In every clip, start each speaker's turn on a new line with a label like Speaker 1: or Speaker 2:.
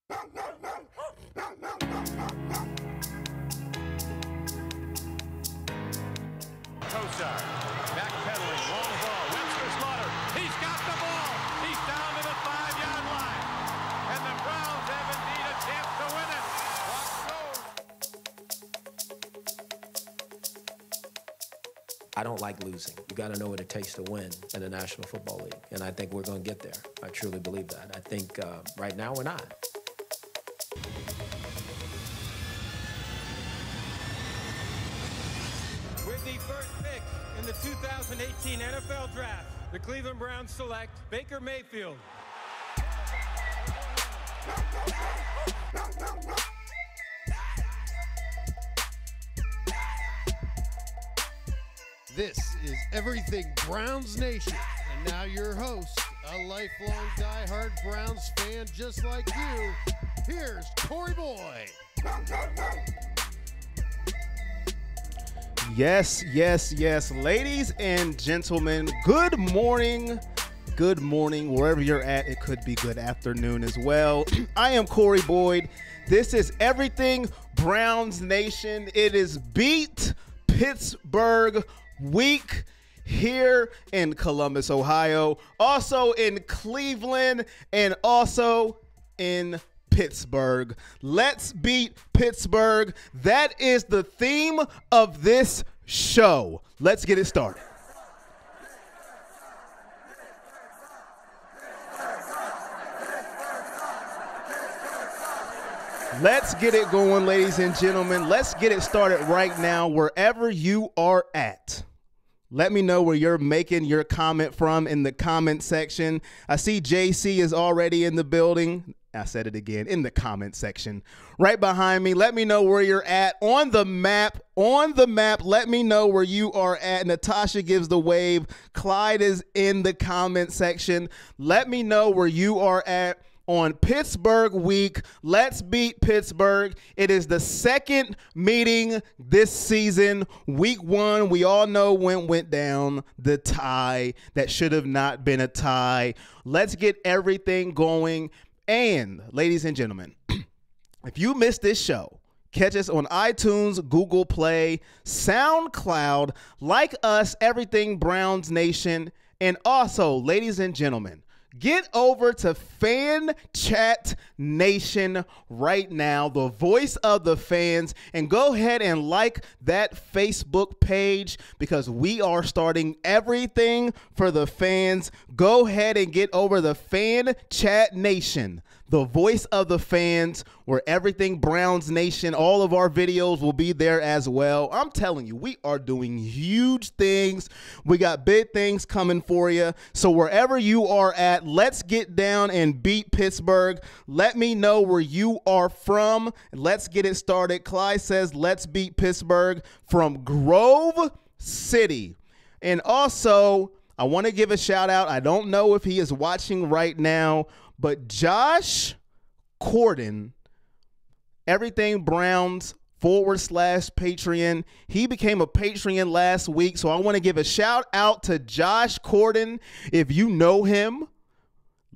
Speaker 1: Kosar, backpedaling, long ball, Webster Slaughter, he's got the ball, he's down to the 5-yard line, and the Browns have indeed a chance to win it.
Speaker 2: I don't like losing. You got to know what it takes to win in the National Football League, and I think we're going to get there. I truly believe that. I think right now we're not.
Speaker 1: With the first pick in the 2018 NFL Draft, the Cleveland Browns select Baker Mayfield.
Speaker 3: This is Everything Browns Nation, and now your host, a lifelong diehard Browns fan just like you, here's Corey Boyd.
Speaker 4: Yes, yes, yes. Ladies and gentlemen, good morning. Good morning, wherever you're at. It could be good afternoon as well. I am Corey Boyd. This is Everything Browns Nation. It is Beat Pittsburgh Week here in Columbus, Ohio. Also in Cleveland and also in Pittsburgh. Let's beat Pittsburgh. That is the theme of this show. Let's get it started. Let's get it going, ladies and gentlemen. Let's get it started right now, wherever you are at. Let me know where you're making your comment from in the comment section. I see JC is already in the building. I said it again, in the comment section. Right behind me, let me know where you're at on the map. On the map, let me know where you are at. Natasha gives the wave. Clyde is in the comment section. Let me know where you are at on Pittsburgh Week. Let's beat Pittsburgh. It is the second meeting this season. Week 1, we all know when went down, the tie that should have not been a tie. Let's get everything going. And ladies and gentlemen, if you missed this show, catch us on iTunes, Google Play, SoundCloud, like us, Everything Browns Nation. And also, ladies and gentlemen, get over to Fan Chat Nation right now, the voice of the fans, and go ahead and like that Facebook page because we are starting everything for the fans. Go ahead and get over the Fan Chat Nation, the voice of the fans, where Everything Browns Nation, all of our videos will be there as well. I'm telling you, we are doing huge things. We got big things coming for you. So wherever you are at, let's get down and beat Pittsburgh. Let me know where you are from. Let's get it started. Clyde says, let's beat Pittsburgh from Grove City. And also, I want to give a shout out. I don't know if he is watching right now, but Josh Corden, Everything Browns /Patreon. He became a Patreon last week, so I want to give a shout out to Josh Corden. If you know him,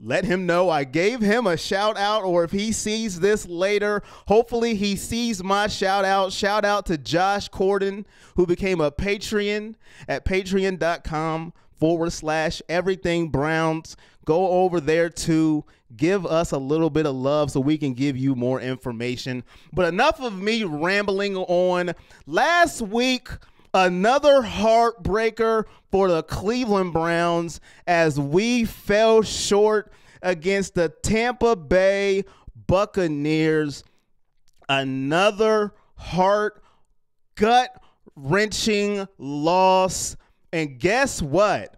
Speaker 4: let him know I gave him a shout out, or if he sees this later, hopefully he sees my shout out. Shout out to Josh Corden, who became a Patreon at patreon.com/Everything Browns. Go over there to give us a little bit of love so we can give you more information. But enough of me rambling on. Last week, another heartbreaker for the Cleveland Browns as we fell short against the Tampa Bay Buccaneers. Another gut-wrenching loss. And guess what?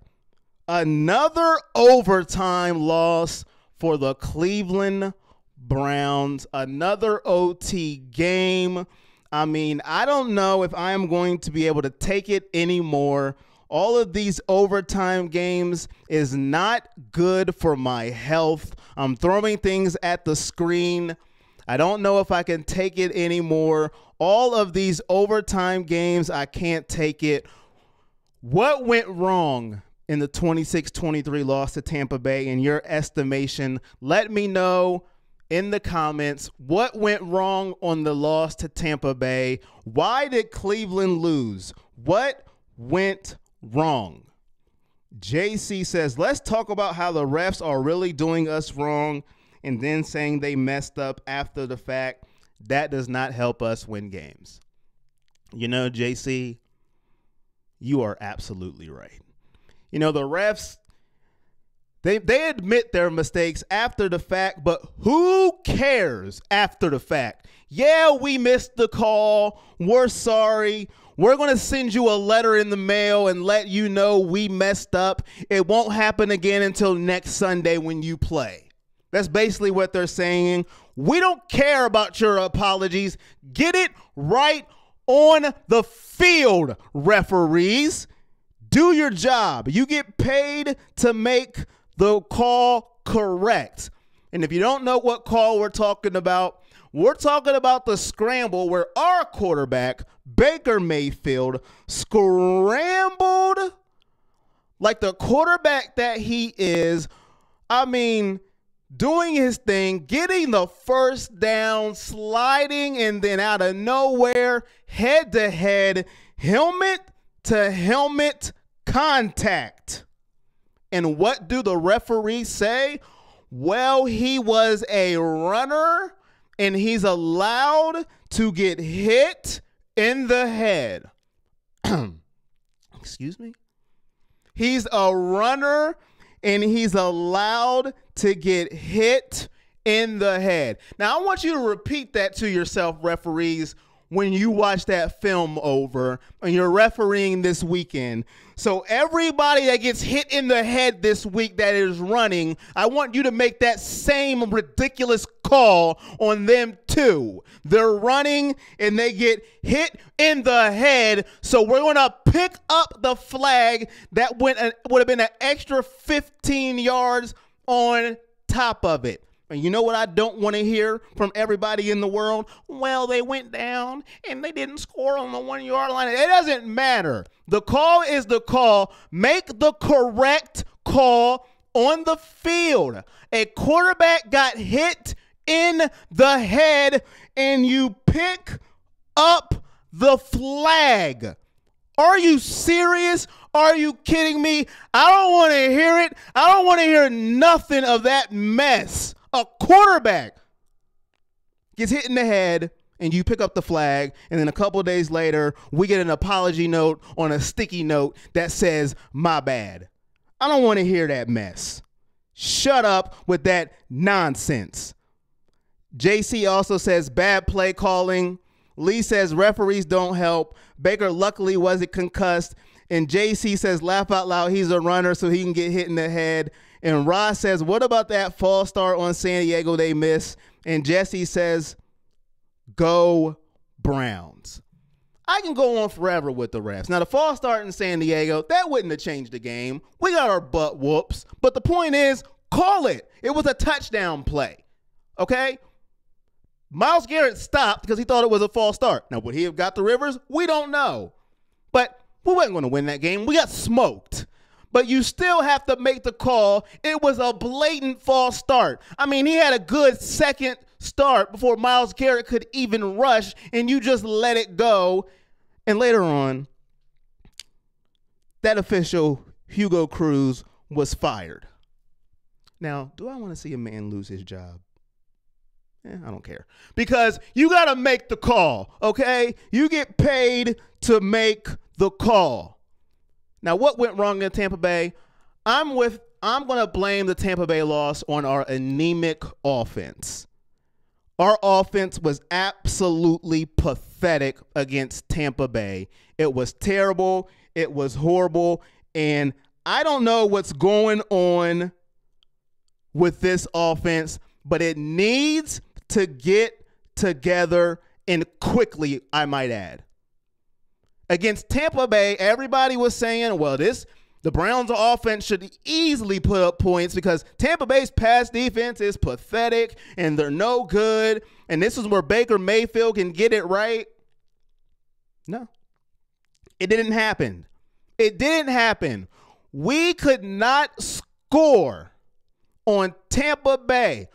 Speaker 4: Another overtime loss for the Cleveland Browns. Another OT game. I mean, I don't know if I am going to be able to take it anymore. All of these overtime games is not good for my health. I'm throwing things at the screen. I don't know if I can take it anymore. All of these overtime games, I can't take it. What went wrong in the 26-23 loss to Tampa Bay in your estimation? Let me know in the comments what went wrong on the loss to Tampa Bay. Why did Cleveland lose? What went wrong? JC says, let's talk about how the refs are really doing us wrong and then saying they messed up after the fact. That does not help us win games. You know, JC, you are absolutely right. You know, the refs, they admit their mistakes after the fact, but who cares after the fact? Yeah, we missed the call. We're sorry. We're going to send you a letter in the mail and let you know we messed up. It won't happen again until next Sunday when you play. That's basically what they're saying. We don't care about your apologies. Get it right on the field, referees. Do your job. You get paid to make the call correct. And if you don't know what call we're talking about the scramble where our quarterback, Baker Mayfield, scrambled like the quarterback that he is. I mean, doing his thing, getting the first down, sliding, and then out of nowhere, head-to-head, helmet-to-helmet contact. And what do the referees say? Well, he was a runner, and he's allowed to get hit in the head. Excuse me? He's a runner, and he's allowed to get hit in the head. Now, I want you to repeat that to yourself, referees, when you watch that film over and you're refereeing this weekend. So everybody that gets hit in the head this week that is running, I want you to make that same ridiculous call on them too. They're running and they get hit in the head. So we're going to pick up the flag that would have been an extra 15 yards on top of it. And you know what I don't want to hear from everybody in the world? Well, they went down and they didn't score on the 1 yard line. It doesn't matter. The call is the call. Make the correct call on the field. A quarterback got hit in the head and you pick up the flag. Are you serious? Are you kidding me? I don't want to hear it. I don't want to hear nothing of that mess. A quarterback gets hit in the head and you pick up the flag, and then a couple of days later, we get an apology note on a sticky note that says, my bad. I don't want to hear that mess. Shut up with that nonsense. JC also says bad play calling. Lee says referees don't help. Baker luckily wasn't concussed. And JC says laugh out loud, he's a runner so he can get hit in the head. And Ross says, what about that false start on San Diego they missed? And Jesse says, go Browns. I can go on forever with the refs. Now, the false start in San Diego, that wouldn't have changed the game. We got our butt whoops. But the point is, call it. It was a touchdown play. Okay? Myles Garrett stopped because he thought it was a false start. Now, would he have got the Rivers? We don't know. But we weren't going to win that game. We got smoked. But you still have to make the call. It was a blatant false start. I mean, he had a good second start before Myles Garrett could even rush, and you just let it go. And later on, that official, Hugo Cruz, was fired. Now, do I want to see a man lose his job? I don't care. Because you got to make the call, okay? You get paid to make the call. Now, what went wrong in Tampa Bay? I'm going to blame the Tampa Bay loss on our anemic offense. Our offense was absolutely pathetic against Tampa Bay. It was terrible. It was horrible. And I don't know what's going on with this offense, but it needs to get together and quickly, I might add. Against Tampa Bay, everybody was saying, well, the Browns' offense should easily put up points because Tampa Bay's pass defense is pathetic and they're no good, and this is where Baker Mayfield can get it right. No. It didn't happen. It didn't happen. We could not score on Tampa Bay.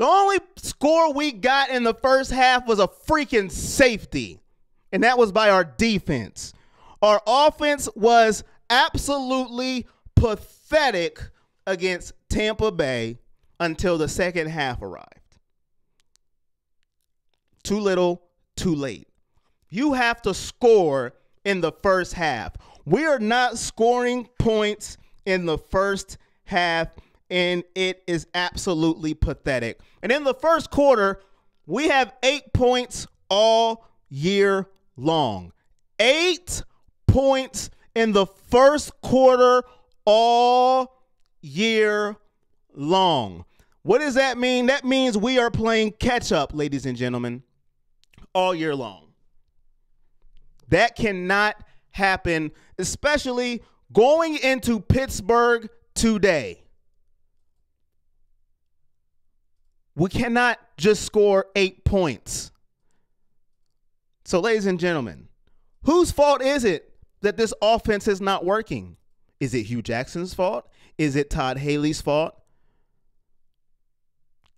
Speaker 4: The only score we got in the first half was a freaking safety, and that was by our defense. Our offense was absolutely pathetic against Tampa Bay until the second half arrived. Too little, too late. You have to score in the first half. We are not scoring points in the first half, and it is absolutely pathetic. And in the first quarter, we have 8 points all year long. 8 points in the first quarter all year long. What does that mean? That means we are playing catch up, ladies and gentlemen, all year long. That cannot happen, especially going into Pittsburgh today. We cannot just score 8 points. So, ladies and gentlemen, whose fault is it that this offense is not working? Is it Hugh Jackson's fault? Is it Todd Haley's fault?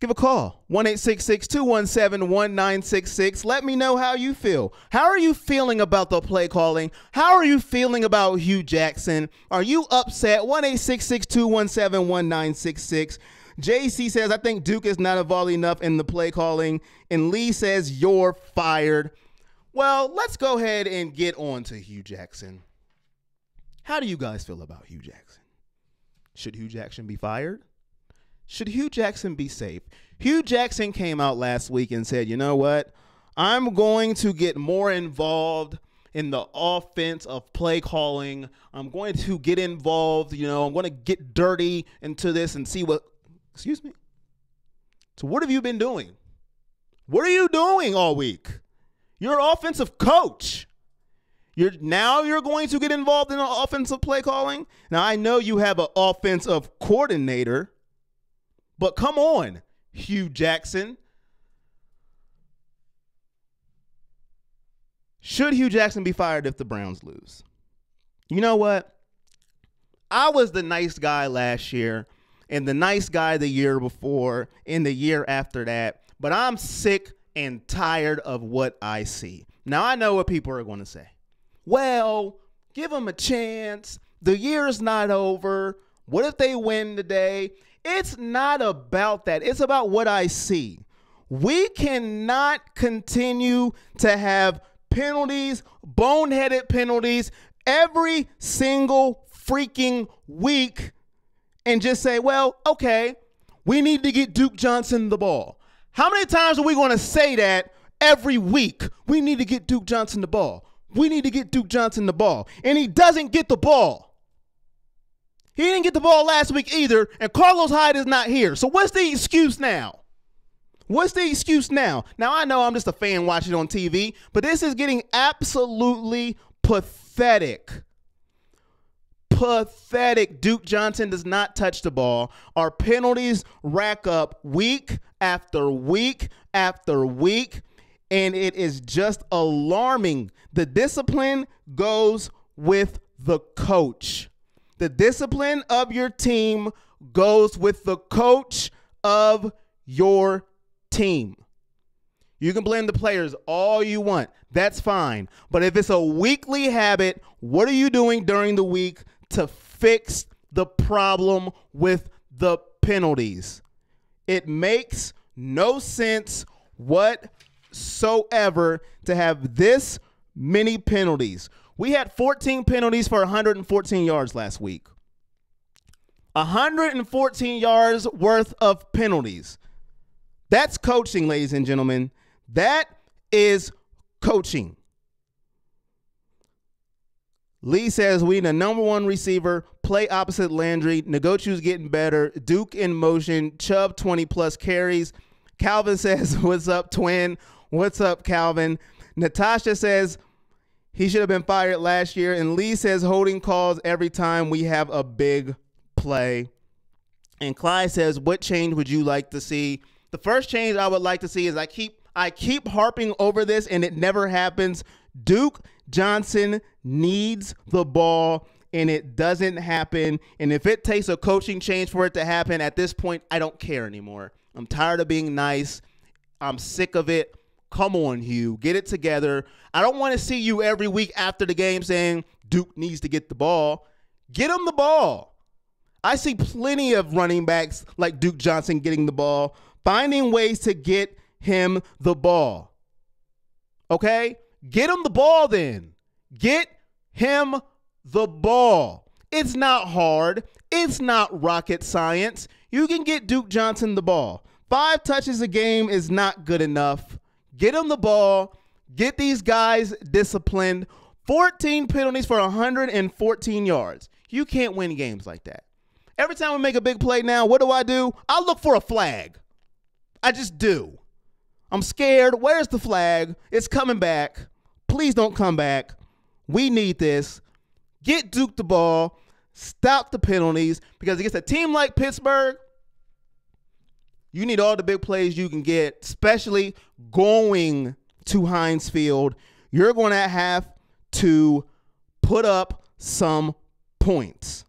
Speaker 4: Give a call, 1-866-217-1966. Let me know how you feel. How are you feeling about the play calling? How are you feeling about Hugh Jackson? Are you upset? 1-866-217-1966. JC says, I think Duke is not involved enough in the play calling. And Lee says, you're fired. Well, let's go ahead and get on to Hugh Jackson. How do you guys feel about Hugh Jackson? Should Hugh Jackson be fired? Should Hugh Jackson be safe? Hugh Jackson came out last week and said, you know what? I'm going to get more involved in the offense of play calling. I'm going to get involved. I'm going to get dirty into this and see what, excuse me. So what have you been doing? What are you doing all week? You're an offensive coach. You're going to get involved in the offensive play calling. Now, I know you have an offensive coordinator, but come on, Hugh Jackson. Should Hugh Jackson be fired if the Browns lose? You know what? I was the nice guy last year and the nice guy the year before and the year after that, but I'm sick and tired of what I see. Now, I know what people are going to say. Well, give them a chance. The year's not over. What if they win today? It's not about that. It's about what I see. We cannot continue to have penalties, boneheaded penalties, every single freaking week and just say, well, okay, we need to get Duke Johnson the ball. How many times are we going to say that every week? We need to get Duke Johnson the ball. We need to get Duke Johnson the ball. And he doesn't get the ball. He didn't get the ball last week either, and Carlos Hyde is not here. So what's the excuse now? What's the excuse now? Now, I know I'm just a fan watching on TV, but this is getting absolutely pathetic. Pathetic. Duke Johnson does not touch the ball. Our penalties rack up week after week after week, and it is just alarming. The discipline goes with the coach. The discipline of your team goes with the coach of your team. You can blame the players all you want. That's fine. But if it's a weekly habit, what are you doing during the week to fix the problem with the penalties? It makes no sense whatsoever to have this many penalties. We had 14 penalties for 114 yards last week. 114 yards worth of penalties. That's coaching, ladies and gentlemen. That is coaching. Lee says we need a number one receiver, play opposite Landry. Ngochu's getting better. Duke in motion. Chubb 20-plus carries. Calvin says, what's up, twin? What's up, Calvin? Natasha says he should have been fired last year. And Lee says holding calls every time we have a big play. And Clyde says, what change would you like to see? The first change I would like to see is I keep harping over this and it never happens. Duke Johnson needs the ball and it doesn't happen. And if it takes a coaching change for it to happen, at this point, I don't care anymore. I'm tired of being nice. I'm sick of it. Come on, Hugh. Get it together. I don't want to see you every week after the game saying Duke needs to get the ball. Get him the ball. I see plenty of running backs like Duke Johnson getting the ball, finding ways to get him the ball. Okay? Get him the ball then. Get him the ball. It's not hard. It's not rocket science. You can get Duke Johnson the ball. 5 touches a game is not good enough. Get him the ball. Get these guys disciplined. 14 penalties for 114 yards. You can't win games like that. Every time we make a big play now, what do? I look for a flag. I just do. I'm scared. Where's the flag? It's coming back. Please don't come back. We need this. Get Duke the ball. Stop the penalties, because against a team like Pittsburgh, you need all the big plays you can get, especially going to Heinz Field. You're going to have to put up some points.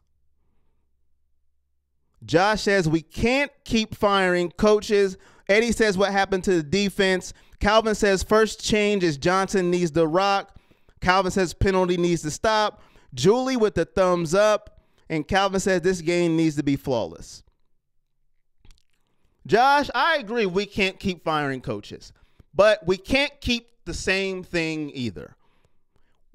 Speaker 4: Josh says we can't keep firing coaches. Eddie says what happened to the defense. Calvin says first change is Johnson needs to rock. Calvin says penalty needs to stop. Julie with the thumbs up. And Calvin says this game needs to be flawless. Josh, I agree we can't keep firing coaches. But we can't keep the same thing either.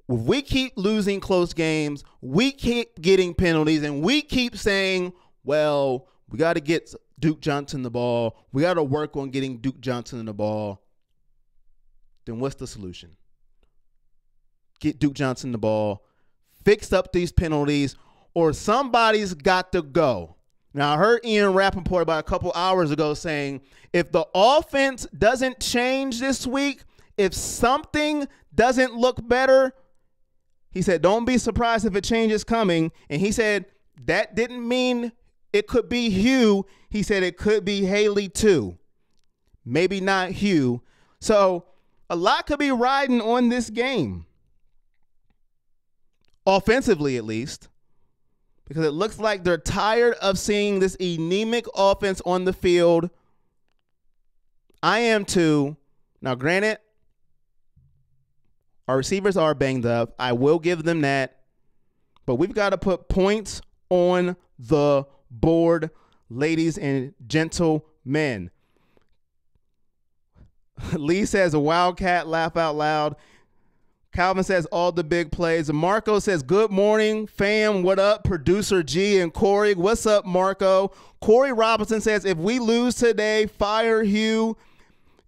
Speaker 4: If we keep losing close games, we keep getting penalties, and we keep saying, well, we got to get Duke Johnson the ball. We got to work on getting Duke Johnson the ball. Then what's the solution? Get Duke Johnson the ball. Fix up these penalties, or somebody's got to go. Now, I heard Ian Rappaport about a couple hours ago saying if the offense doesn't change this week, if something doesn't look better, he said, don't be surprised if a change is coming. And he said that didn't mean it could be Hugh. He said it could be Haley too. Maybe not Hugh. So a lot could be riding on this game. Offensively, at least. Because it looks like they're tired of seeing this anemic offense on the field. I am too. Now, granted, our receivers are banged up. I will give them that. But we've got to put points on the board, ladies and gentlemen. Lee says a Wildcat, laugh out loud. Calvin says all the big plays. Marco says, good morning, fam. What up? Producer G and Corey. What's up, Marco? Corey Robinson says, if we lose today, fire Hugh.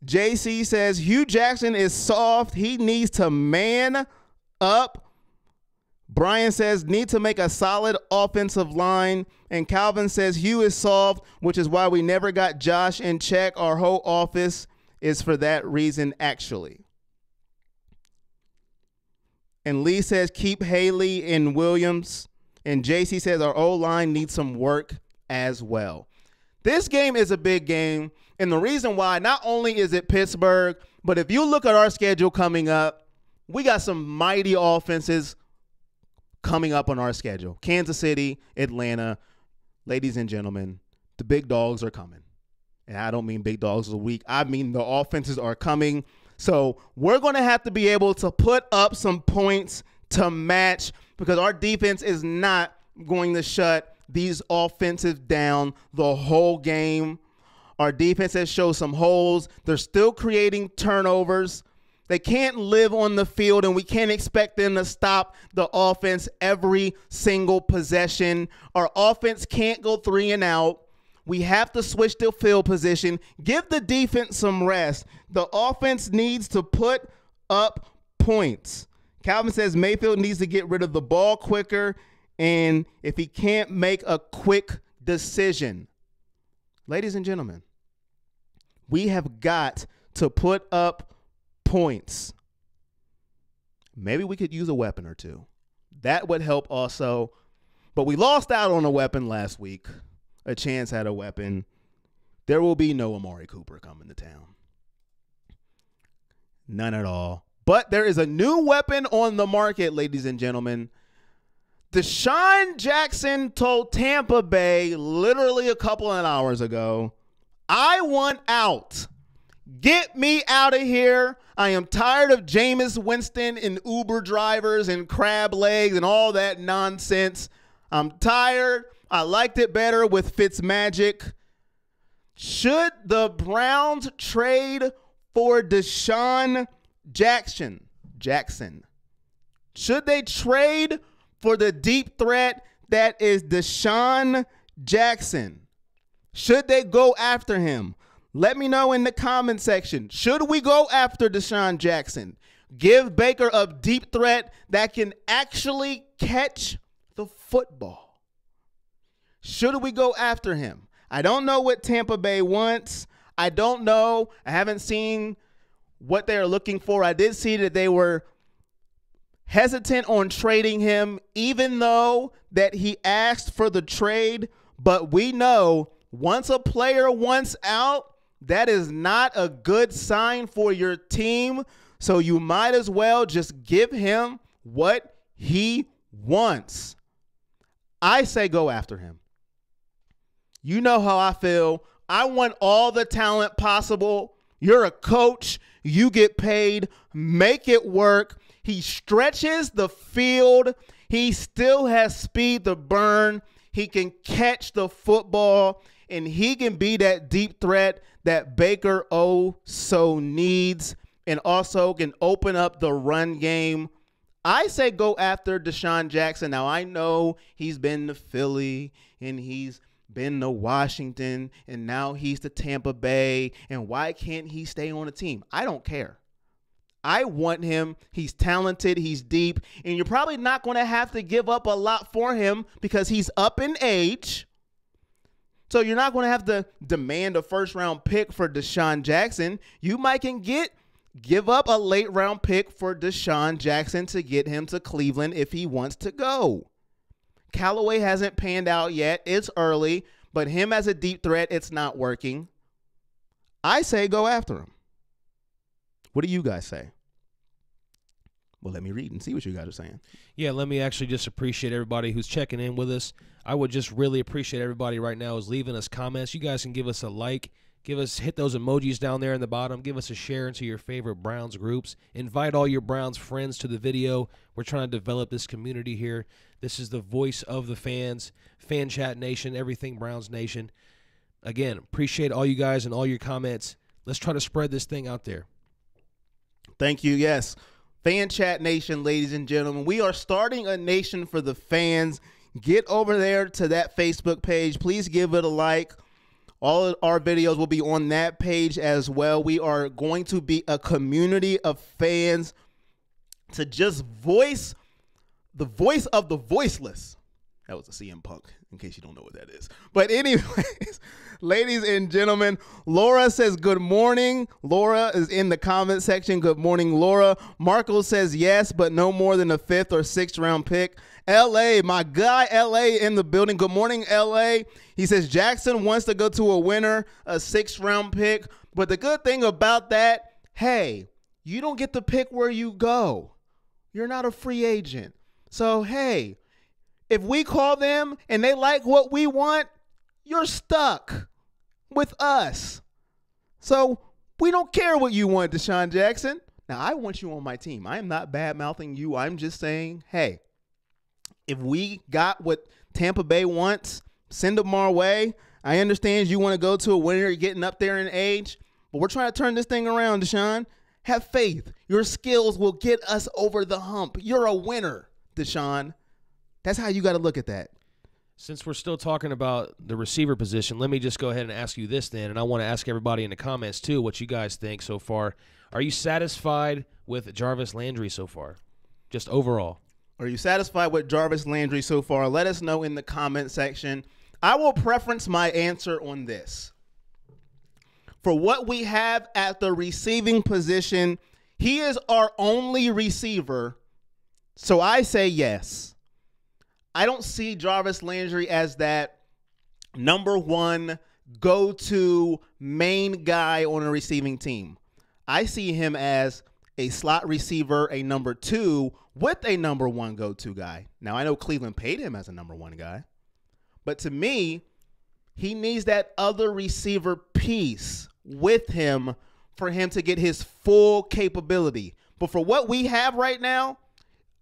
Speaker 4: JC says, Hugh Jackson is soft. He needs to man up. Brian says, need to make a solid offensive line. And Calvin says, Hugh is soft, which is why we never got Josh in check. Our whole office is for that reason, actually. And Lee says, keep Haley and Williams. And JC says, our O-line needs some work as well. This game is a big game. And the reason why, not only is it Pittsburgh, but if you look at our schedule coming up, we got some mighty offenses coming up on our schedule. Kansas City, Atlanta. Ladies and gentlemen, the big dogs are coming. And I don't mean big dogs of the week. I mean the offenses are coming. So we're going to have to be able to put up some points to match, because our defense is not going to shut these offenses down the whole game. Our defense has shown some holes. They're still creating turnovers. They can't live on the field, and we can't expect them to stop the offense every single possession. Our offense can't go 3 and out. We have to switch the field position. Give the defense some rest. The offense needs to put up points. Calvin says Mayfield needs to get rid of the ball quicker, and if he can't make a quick decision. Ladies and gentlemen, we have got to put up points. Maybe we could use a weapon or two. That would help also. But we lost out on a weapon last week. A chance had a weapon. There will be no Amari Cooper coming to town. None at all. But there is a new weapon on the market, ladies and gentlemen. Deshaun Jackson told Tampa Bay literally a couple of hours ago, I want out. Get me out of here. I am tired of Jameis Winston and Uber drivers and crab legs and all that nonsense. I'm tired. I liked it better with Fitzmagic. Should the Browns trade for Deshaun Jackson? Should they trade for the deep threat that is Deshaun Jackson? Should they go after him? Let me know in the comment section. Should we go after Deshaun Jackson? Give Baker a deep threat that can actually catch the football. Should we go after him? I don't know what Tampa Bay wants. I don't know. I haven't seen what they're looking for. I did see that they were hesitant on trading him, even though that he asked for the trade. But we know once a player wants out, that is not a good sign for your team. So you might as well just give him what he wants. I say go after him. You know how I feel. I want all the talent possible. You're a coach. You get paid. Make it work. He stretches the field. He still has speed to burn. He can catch the football, and he can be that deep threat that Baker so needs, and also can open up the run game. I say go after Deshaun Jackson. Now, I know he's been to Philly, and he's been to Washington, and now he's to Tampa Bay, and why can't he stay on the team? I don't care. I want him. He's talented. He's deep. And you're probably not going to have to give up a lot for him because he's up in age. So you're not going to have to demand a first-round pick for Deshaun Jackson. You might can give up a late-round pick for Deshaun Jackson to get him to Cleveland if he wants to go. Callaway hasn't panned out yet. It's early. But him as a deep threat, it's not working. I say go after him. What do you guys say? Well, let me read and see what you guys are saying.
Speaker 5: Yeah, let me actually just appreciate everybody who's checking in with us. I would just really appreciate everybody right now who's leaving us comments. You guys can give us a like. Hit those emojis down there in the bottom. Give us a share into your favorite Browns groups. Invite all your Browns friends to the video. We're trying to develop this community here. This is the voice of the fans, Fan Chat Nation, everything Browns Nation. Again, appreciate all you guys and all your comments. Let's try to spread this thing out there.
Speaker 4: Thank you. Yes. Fan Chat Nation, ladies and gentlemen. We are starting a nation for the fans. Get over there to that Facebook page. Please give it a like. All of our videos will be on that page as well. We are going to be a community of fans to just voice the voice of the voiceless. That was a CM Punk, in case you don't know what that is. But anyways, ladies and gentlemen, Laura says good morning. Laura is in the comment section. Good morning, Laura. Marco says yes, but no more than a 5th or 6th round pick. LA, my guy LA in the building. Good morning, LA. He says Jackson wants to go to a winner, a 6th round pick. But the good thing about that, hey, you don't get to pick where you go. You're not a free agent. So, hey, if we call them and they like what we want, you're stuck with us. So we don't care what you want, Deshaun Jackson. Now, I want you on my team. I am not bad-mouthing you. I'm just saying, hey, if we got what Tampa Bay wants, send them our way. I understand you want to go to a winner. You're getting up there in age. But we're trying to turn this thing around, Deshaun. Have faith. Your skills will get us over the hump. You're a winner, Deshaun. That's how you got to look at that.
Speaker 5: Since we're still talking about the receiver position, let me just go ahead and ask you this then, and I want to ask everybody in the comments too what you guys think so far. Are you satisfied with Jarvis Landry so far, just overall?
Speaker 4: Are you satisfied with Jarvis Landry so far? Let us know in the comment section. I will preference my answer on this. For what we have at the receiving position, he is our only receiver, so I say yes. I don't see Jarvis Landry as that number one go-to main guy on a receiving team. I see him as a slot receiver, a number 2 with a number 1 go-to guy. Now, I know Cleveland paid him as a number 1 guy, but to me, He needs that other receiver piece with him for him to get his full capability. But for what we have right now,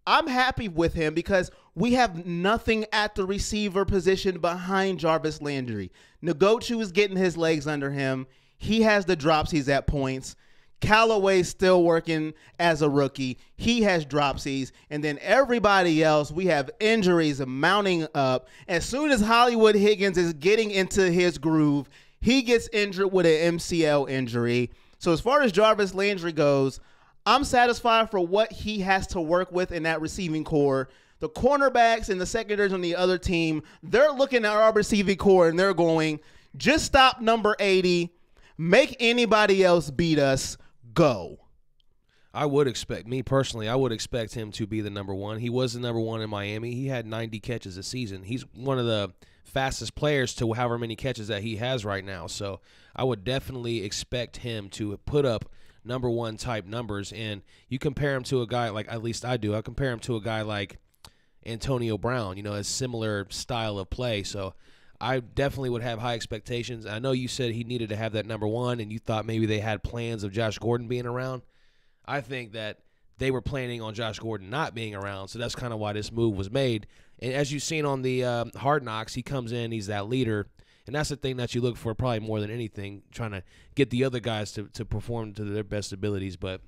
Speaker 4: I'm happy with him because we have nothing at the receiver position behind Jarvis Landry. Ngochu is getting his legs under him. He has the dropsies at points. Callaway's still working as a rookie. He has dropsies. And then everybody else, we have injuries mounting up. As soon as Hollywood Higgins is getting into his groove, he gets injured with an MCL injury. So as far as Jarvis Landry goes, I'm satisfied for what he has to work with in that receiving core. The cornerbacks and the secondaries on the other team, they're looking at our receiving core and they're going, just stop number 80, make anybody else beat us, go.
Speaker 5: I would expect him to be the number one. He was the number one in Miami. He had 90 catches a season. He's one of the fastest players to however many catches that he has right now. So I would definitely expect him to put up number one type numbers. And you compare him to a guy like, at least I do, I compare him to a guy like Antonio Brown, a similar style of play. So I definitely would have high expectations. I know you said he needed to have that number one, and you thought maybe they had plans of Josh Gordon being around. I think that they were planning on Josh Gordon not being around, so that's kind of why this move was made. And as you've seen on the Hard Knocks, he comes in, he's that leader, and that's the thing that you look for probably more than anything, trying to get the other guys to perform to their best abilities. But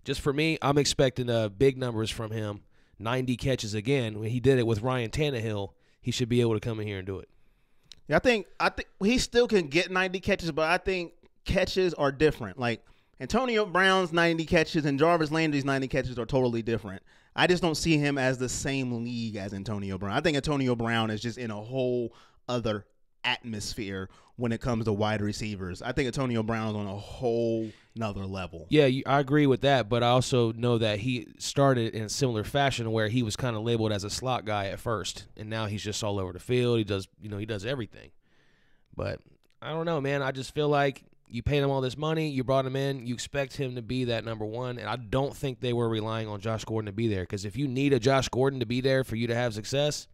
Speaker 5: just for me, I'm expecting big numbers from him, 90 catches again. When he did it with Ryan Tannehill, he should be able to come in here and do it.
Speaker 4: Yeah, I think he still can get 90 catches, but I think catches are different. Like Antonio Brown's 90 catches and Jarvis Landry's 90 catches are totally different. I just don't see him as the same league as Antonio Brown. I think Antonio Brown is just in a whole other atmosphere when it comes to wide receivers. I think Antonio Brown is on a whole nother level.
Speaker 5: Yeah, I agree with that, but I also know that he started in a similar fashion where he was kind of labeled as a slot guy at first, and now he's just all over the field. He does everything. But I don't know, man. I just feel like you paid him all this money, you brought him in, you expect him to be that number one, and I don't think they were relying on Josh Gordon to be there, because if you need a Josh Gordon to be there for you to have success,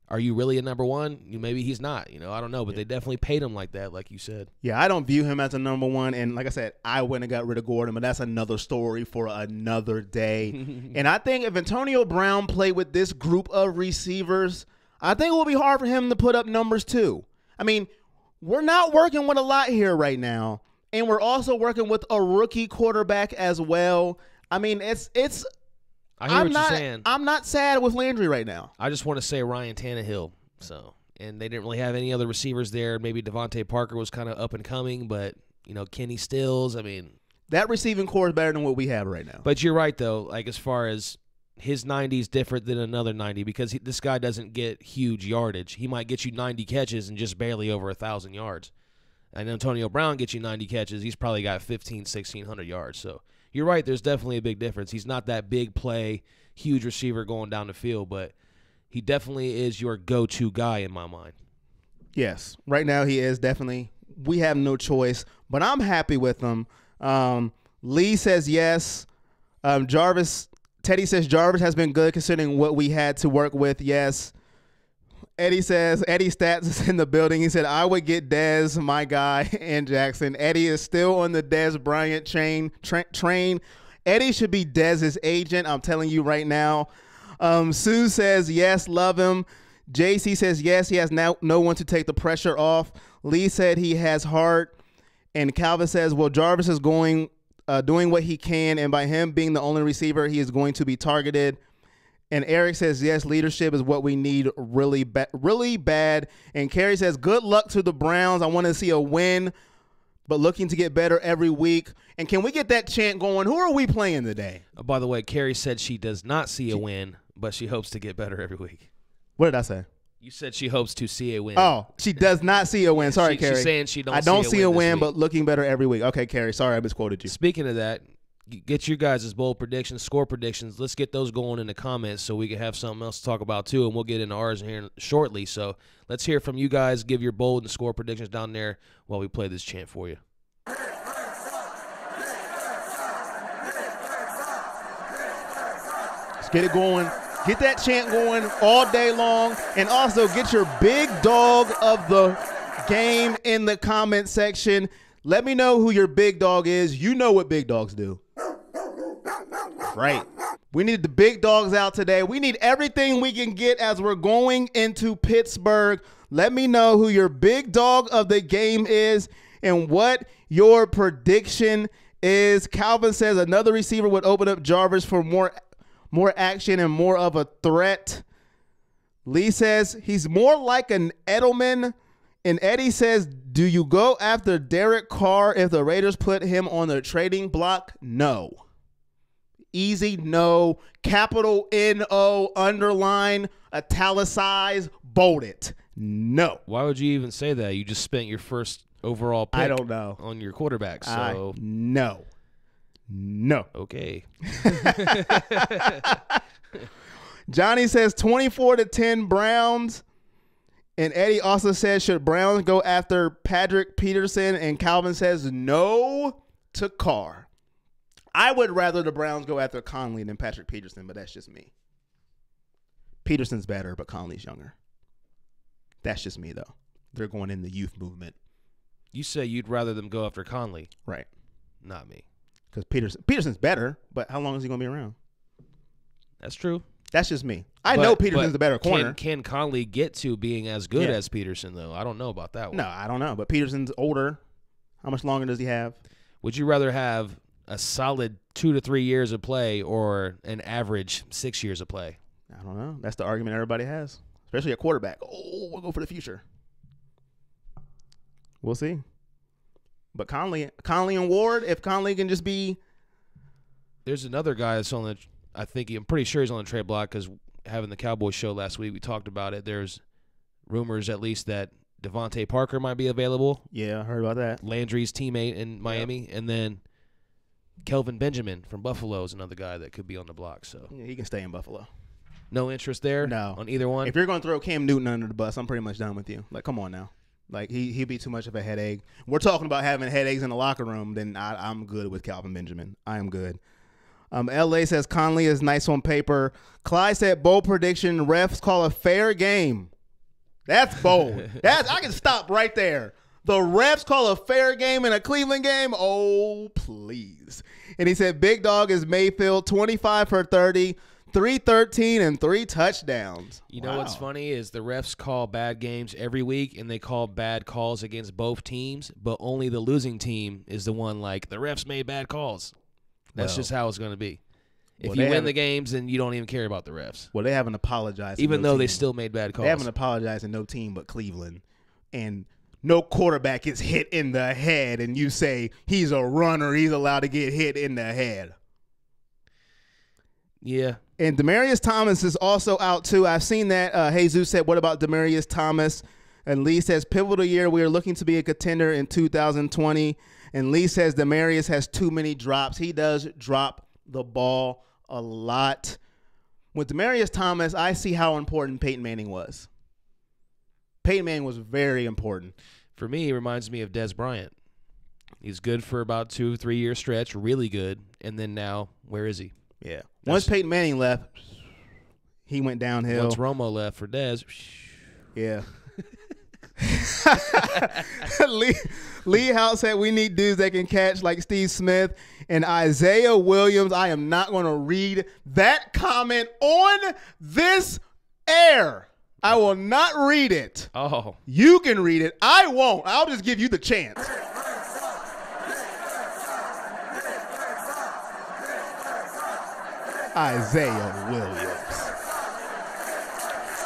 Speaker 5: are you really a number one? Maybe he's not. I don't know, but they definitely paid him like that, like you said.
Speaker 4: Yeah, I don't view him as a number one, and like I said, I went and got rid of Gordon, but that's another story for another day. And I think if Antonio Brown played with this group of receivers, I think it will be hard for him to put up numbers too. I mean, we're not working with a lot here right now, and we're also working with a rookie quarterback as well. I mean, I hear what you're saying. I'm not sad with Landry right now.
Speaker 5: I just want to say Ryan Tannehill. And they didn't really have any other receivers there. Maybe Devontae Parker was kind of up and coming, but Kenny Stills. I mean,
Speaker 4: that receiving core is better than what we have right now.
Speaker 5: But you're right though. Like as far as his 90 is different than another 90 because this guy doesn't get huge yardage. He might get you 90 catches and just barely over 1,000 yards. And Antonio Brown gets you 90 catches. He's probably got 1,600 yards. So you're right. There's definitely a big difference. He's not that big play, huge receiver going down the field, but he definitely is your go-to guy in my mind.
Speaker 4: Yes. Right now he is definitely. We have no choice, but I'm happy with him. Lee says yes. Teddy says Jarvis has been good considering what we had to work with. Yes. Eddie says, Eddie Stats is in the building. He said, I would get Dez, my guy, and Jackson. Eddie is still on the Dez Bryant train. Eddie should be Dez's agent. I'm telling you right now. Sue says, yes, love him. JC says, yes, he has now no one to take the pressure off. Lee said he has heart. And Calvin says, well, Jarvis is doing what he can, and by him being the only receiver, he is going to be targeted. And Eric says, yes, leadership is what we need really bad. And Kerry says, good luck to the Browns. I want to see a win, but looking to get better every week. And can we get that chant going? Who are we playing today?
Speaker 5: By the way, Kerry said she does not see a win, but she hopes to get better every week.
Speaker 4: What did I say?
Speaker 5: You said she hopes to see a win.
Speaker 4: Oh, she does not see a win. Sorry, Kerry.
Speaker 5: She's saying she don't.
Speaker 4: I don't see a win,
Speaker 5: week.
Speaker 4: But looking better every week. Okay, Kerry. Sorry, I misquoted you.
Speaker 5: Speaking of that, get your guys' bold predictions, score predictions. Let's get those going in the comments so we can have something else to talk about too, and we'll get into ours here shortly. So let's hear from you guys. Give your bold and score predictions down there while we play this chant for you.
Speaker 4: Let's get it going. Get that chant going all day long. And also get your big dog of the game in the comment section. Let me know who your big dog is. You know what big dogs do. Right. We need the big dogs out today. We need everything we can get as we're going into Pittsburgh. Let me know who your big dog of the game is and what your prediction is. Calvin says another receiver would open up Jarvis for more action and more of a threat. Lee says he's more like an Edelman. And Eddie says, do you go after Derek Carr if the Raiders put him on the trading block? No. Easy no. Capital N-O, underline, italicize, bold it. No.
Speaker 5: Why would you even say that? You just spent your first overall pick
Speaker 4: I don't know.
Speaker 5: on your quarterback. So
Speaker 4: No.
Speaker 5: Okay.
Speaker 4: Johnny says 24-10 Browns. And Eddie also says, should Browns go after Patrick Peterson? And Calvin says no to Carr. I would rather the Browns go after Conley than Patrick Peterson, but that's just me. Peterson's better, but Conley's younger. That's just me, though. They're going in the youth movement.
Speaker 5: You say you'd rather them go after Conley.
Speaker 4: Right.
Speaker 5: Not me.
Speaker 4: Because Peterson's better, but how long is he going to be around?
Speaker 5: That's true.
Speaker 4: That's just me. I know Peterson's the better corner.
Speaker 5: Can Conley get to being as good as Peterson, though? I don't know about that one.
Speaker 4: No, I don't know. But Peterson's older. How much longer does he have?
Speaker 5: Would you rather have a solid 2 to 3 years of play or an average 6 years of play?
Speaker 4: I don't know. That's the argument everybody has, especially at quarterback. Oh, we'll go for the future. We'll see. But Conley and Ward, if Conley can just be.
Speaker 5: There's another guy that's on the. I'm pretty sure he's on the trade block because having the Cowboys show last week, we talked about it. There's rumors at least that Devontae Parker might be available.
Speaker 4: Yeah, I heard about that.
Speaker 5: Landry's teammate in Miami. Yep. And then Kelvin Benjamin from Buffalo is another guy that could be on the block. So
Speaker 4: yeah, he can stay in Buffalo.
Speaker 5: No interest there?
Speaker 4: No.
Speaker 5: On either one?
Speaker 4: If you're going to throw Cam Newton under the bus, I'm pretty much done with you. Like, come on now. Like, he'd be too much of a headache. We're talking about having headaches in the locker room, then I'm good with Kelvin Benjamin. I am good. LA says Conley is nice on paper. Clyde said bold prediction, refs call a fair game. That's bold. I can stop right there. The refs call a fair game in a Cleveland game? Oh, please. And he said big dog is Mayfield, 25 for 30, 313, and 3 touchdowns.
Speaker 5: You know what's funny is the refs call bad games every week, and they call bad calls against both teams, but only the losing team is the one like, the refs made bad calls. That's just how it's going to be. If you win the games, then you don't even care about the refs.
Speaker 4: Well, they haven't apologized.
Speaker 5: Even though they still made bad calls.
Speaker 4: They haven't apologized to no team but Cleveland. And no quarterback gets hit in the head, and you say he's a runner, he's allowed to get hit in the head.
Speaker 5: Yeah.
Speaker 4: And Demaryius Thomas is also out, too. I've seen that. Jesus said, what about Demaryius Thomas? And Lee says, pivotal year, we are looking to be a contender in 2020. And Lee says Demaryius has too many drops. He does drop the ball a lot. With Demaryius Thomas, I see how important Peyton Manning was. Peyton Manning was very important.
Speaker 5: For me, he reminds me of Dez Bryant. He's good for about 2-3 year stretch, really good. And then now, where is he?
Speaker 4: Yeah. Once Peyton Manning left, he went downhill.
Speaker 5: Once Romo left for Dez.
Speaker 4: Yeah. Lee House said we need dudes that can catch like Steve Smith and Isaiah Williams. I am not going to read that comment on this air. I will not read it.
Speaker 5: Oh.
Speaker 4: You can read it. I won't. I'll just give you the chance. Isaiah Williams.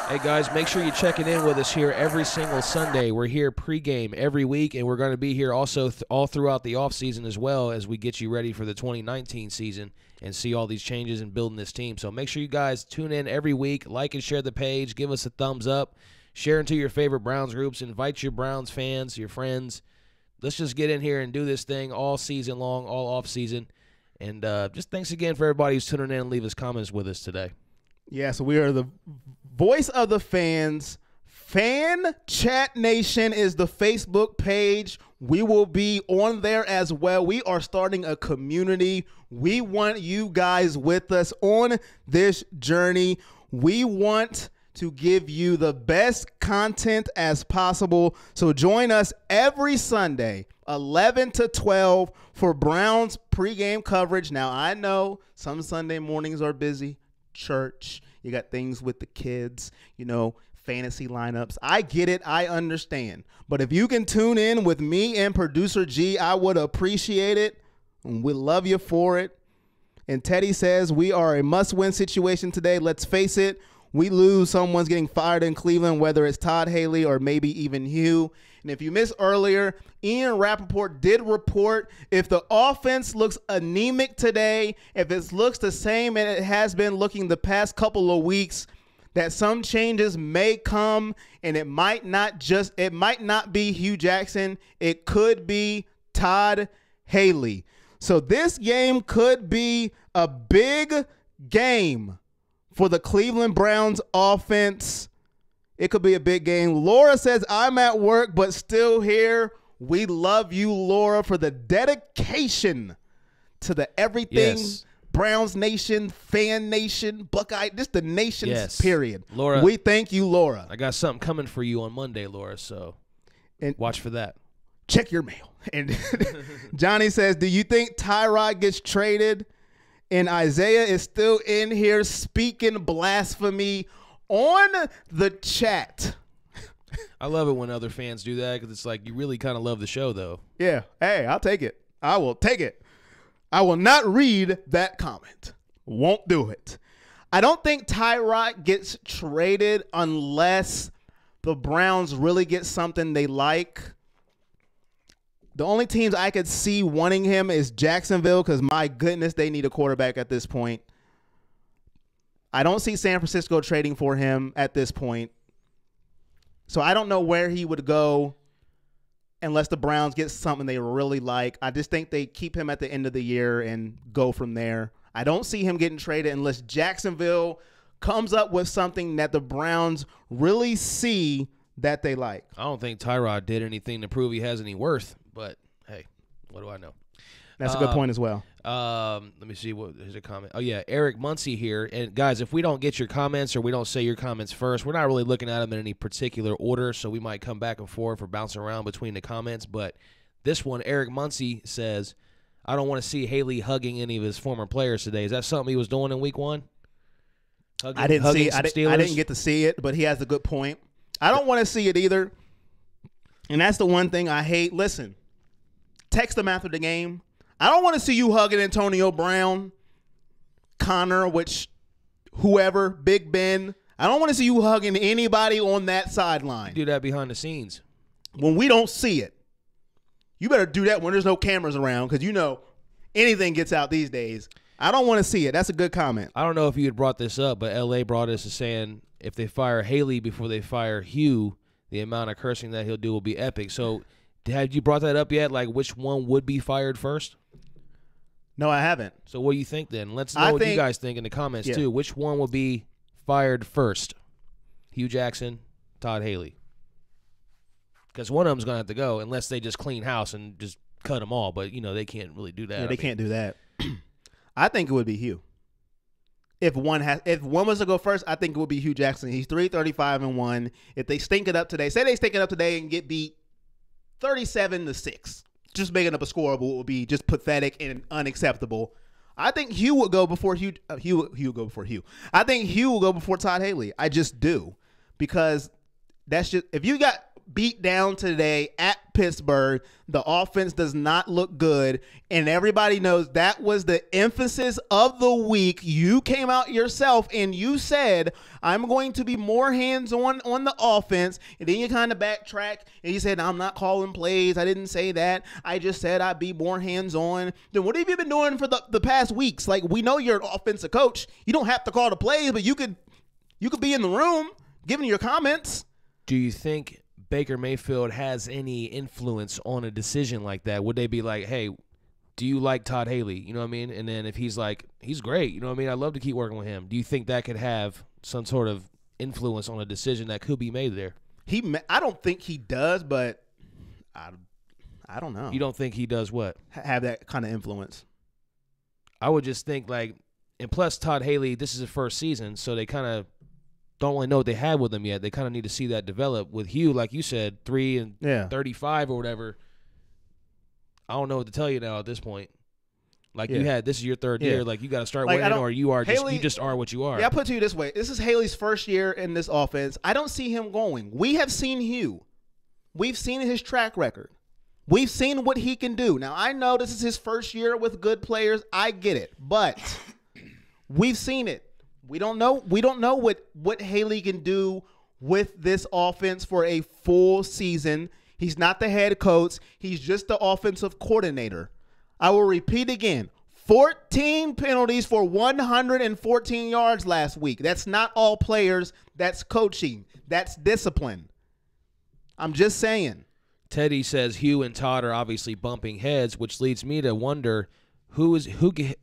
Speaker 5: Hey, guys, make sure you're checking in with us here every single Sunday. We're here pregame every week, and we're going to be here also all throughout the offseason as well as we get you ready for the 2019 season and see all these changes and building this team. So make sure you guys tune in every week, like and share the page, give us a thumbs up, share into your favorite Browns groups, invite your Browns fans, your friends. Let's just get in here and do this thing all season long, all offseason. And just thanks again for everybody who's tuning in and leave us comments with us today.
Speaker 4: Yeah, so we are the voice of the fans. Fan Chat Nation is the Facebook page. We will be on there as well. We are starting a community. We want you guys with us on this journey. We want to give you the best content as possible. So join us every Sunday, 11 to 12, for Browns pregame coverage. Now, I know some Sunday mornings are busy. Church, you got things with the kids, fantasy lineups. I get it. I understand. But if you can tune in with me and producer G, I would appreciate it. And we love you for it. And Teddy says we are a must-win situation today. Let's face it. We lose, someone's getting fired in Cleveland, whether it's Todd Haley or maybe even Hugh. And if you missed earlier, Ian Rappaport did report if the offense looks anemic today, if it looks the same and it has been looking the past couple of weeks, that some changes may come, and it might not be Hugh Jackson. It could be Todd Haley. So this game could be a big game for the Cleveland Browns offense. It could be a big game. Laura says, I'm at work, but still here. We love you, Laura, for the dedication to the everything Browns Nation, Fan Nation, Buckeye, just the nation's period.
Speaker 5: Laura,
Speaker 4: we thank you, Laura.
Speaker 5: I got something coming for you on Monday, Laura, so watch for that.
Speaker 4: Check your mail. And Johnny says, do you think Tyrod gets traded? And Isaiah is still in here speaking blasphemy on the chat.
Speaker 5: I love it when other fans do that because it's like you really kind of love the show, though.
Speaker 4: Yeah. Hey, I'll take it. I will take it. I will not read that comment. Won't do it. I don't think Tyrod gets traded unless the Browns really get something they like. The only teams I could see wanting him is Jacksonville because, my goodness, they need a quarterback at this point. I don't see San Francisco trading for him at this point. So I don't know where he would go unless the Browns get something they really like. I just think they keep him at the end of the year and go from there. I don't see him getting traded unless Jacksonville comes up with something that the Browns really see that they like.
Speaker 5: I don't think Tyrod did anything to prove he has any worth, but hey, what do I know?
Speaker 4: That's a good point as well.
Speaker 5: Let me see. Here's a comment. Oh, yeah, Eric Muncie here. And, guys, if we don't get your comments or we don't say your comments first, we're not really looking at them in any particular order, so we might come back and forth or bouncing around between the comments. But this one, Eric Muncie says, I don't want to see Haley hugging any of his former players today. Is that something he was doing in week one?
Speaker 4: I didn't get to see it, but he has a good point. I don't want to see it either. And that's the one thing I hate. Listen, text him after the game. I don't want to see you hugging Antonio Brown, Connor, whoever, Big Ben. I don't want to see you hugging anybody on that sideline.
Speaker 5: Do that behind the scenes.
Speaker 4: When we don't see it. You better do that when there's no cameras around because anything gets out these days. I don't want to see it. That's a good comment.
Speaker 5: I don't know if you had brought this up, but L.A. brought us to saying if they fire Haley before they fire Hugh, the amount of cursing that he'll do will be epic. So had you brought that up yet? Like which one would be fired first?
Speaker 4: No, I haven't.
Speaker 5: So what do you think then? Let's know what you guys think in the comments too. Which one will be fired first? Hugh Jackson, Todd Haley. Because one of them's going to have to go unless they just clean house and just cut them all. But, they can't really do that.
Speaker 4: Yeah, they can't do that. I think it would be Hugh. If one was to go first, I think it would be Hugh Jackson. He's 3-35-1. If they stink it up today, say they stink it up today and get beat 37-6. Just making up a scorable would be just pathetic and unacceptable. I think Hugh would go before Hugh. Hugh would go before Hugh. I think Hugh will go before Todd Haley. I just do because that's just if you got beat down today at Pittsburgh, the offense does not look good, and everybody knows that was the emphasis of the week. You came out yourself and you said, I'm going to be more hands-on on the offense, and then you kind of backtrack and you said, I'm not calling plays. I didn't say that. I just said I'd be more hands-on. Then what have you been doing for the past weeks? Like, we know you're an offensive coach. You don't have to call the plays, but you could be in the room giving your comments.
Speaker 5: Do you think Baker Mayfield has any influence on a decision like that? Would they be like, hey, do you like Todd Haley? You know what I mean? And then if he's like, he's great, you know what I mean? I'd love to keep working with him. Do you think that could have some sort of influence on a decision that could be made there?
Speaker 4: I don't think he does, but I don't know.
Speaker 5: You don't think he does what?
Speaker 4: Have that kind of influence?
Speaker 5: I would just think and plus Todd Haley, this is his first season, so they kind of don't really know what they had with him yet. They kind of need to see that develop. With Hugh, like you said, 3 and 35 or whatever. I don't know what to tell you now at this point. Like you had, this is your third year. Like you got to start winning, or you are you just are what you are.
Speaker 4: Yeah, I put it to you this way: this is Haley's first year in this offense. I don't see him going. We have seen Hugh. We've seen his track record. We've seen what he can do. Now I know this is his first year with good players. I get it, but we've seen it. We don't know. We don't know what Haley can do with this offense for a full season. He's not the head coach. He's just the offensive coordinator. I will repeat again, 14 penalties for 114 yards last week. That's not all players. That's coaching. That's discipline. I'm just saying.
Speaker 5: Teddy says Hugh and Todd are obviously bumping heads, which leads me to wonder who.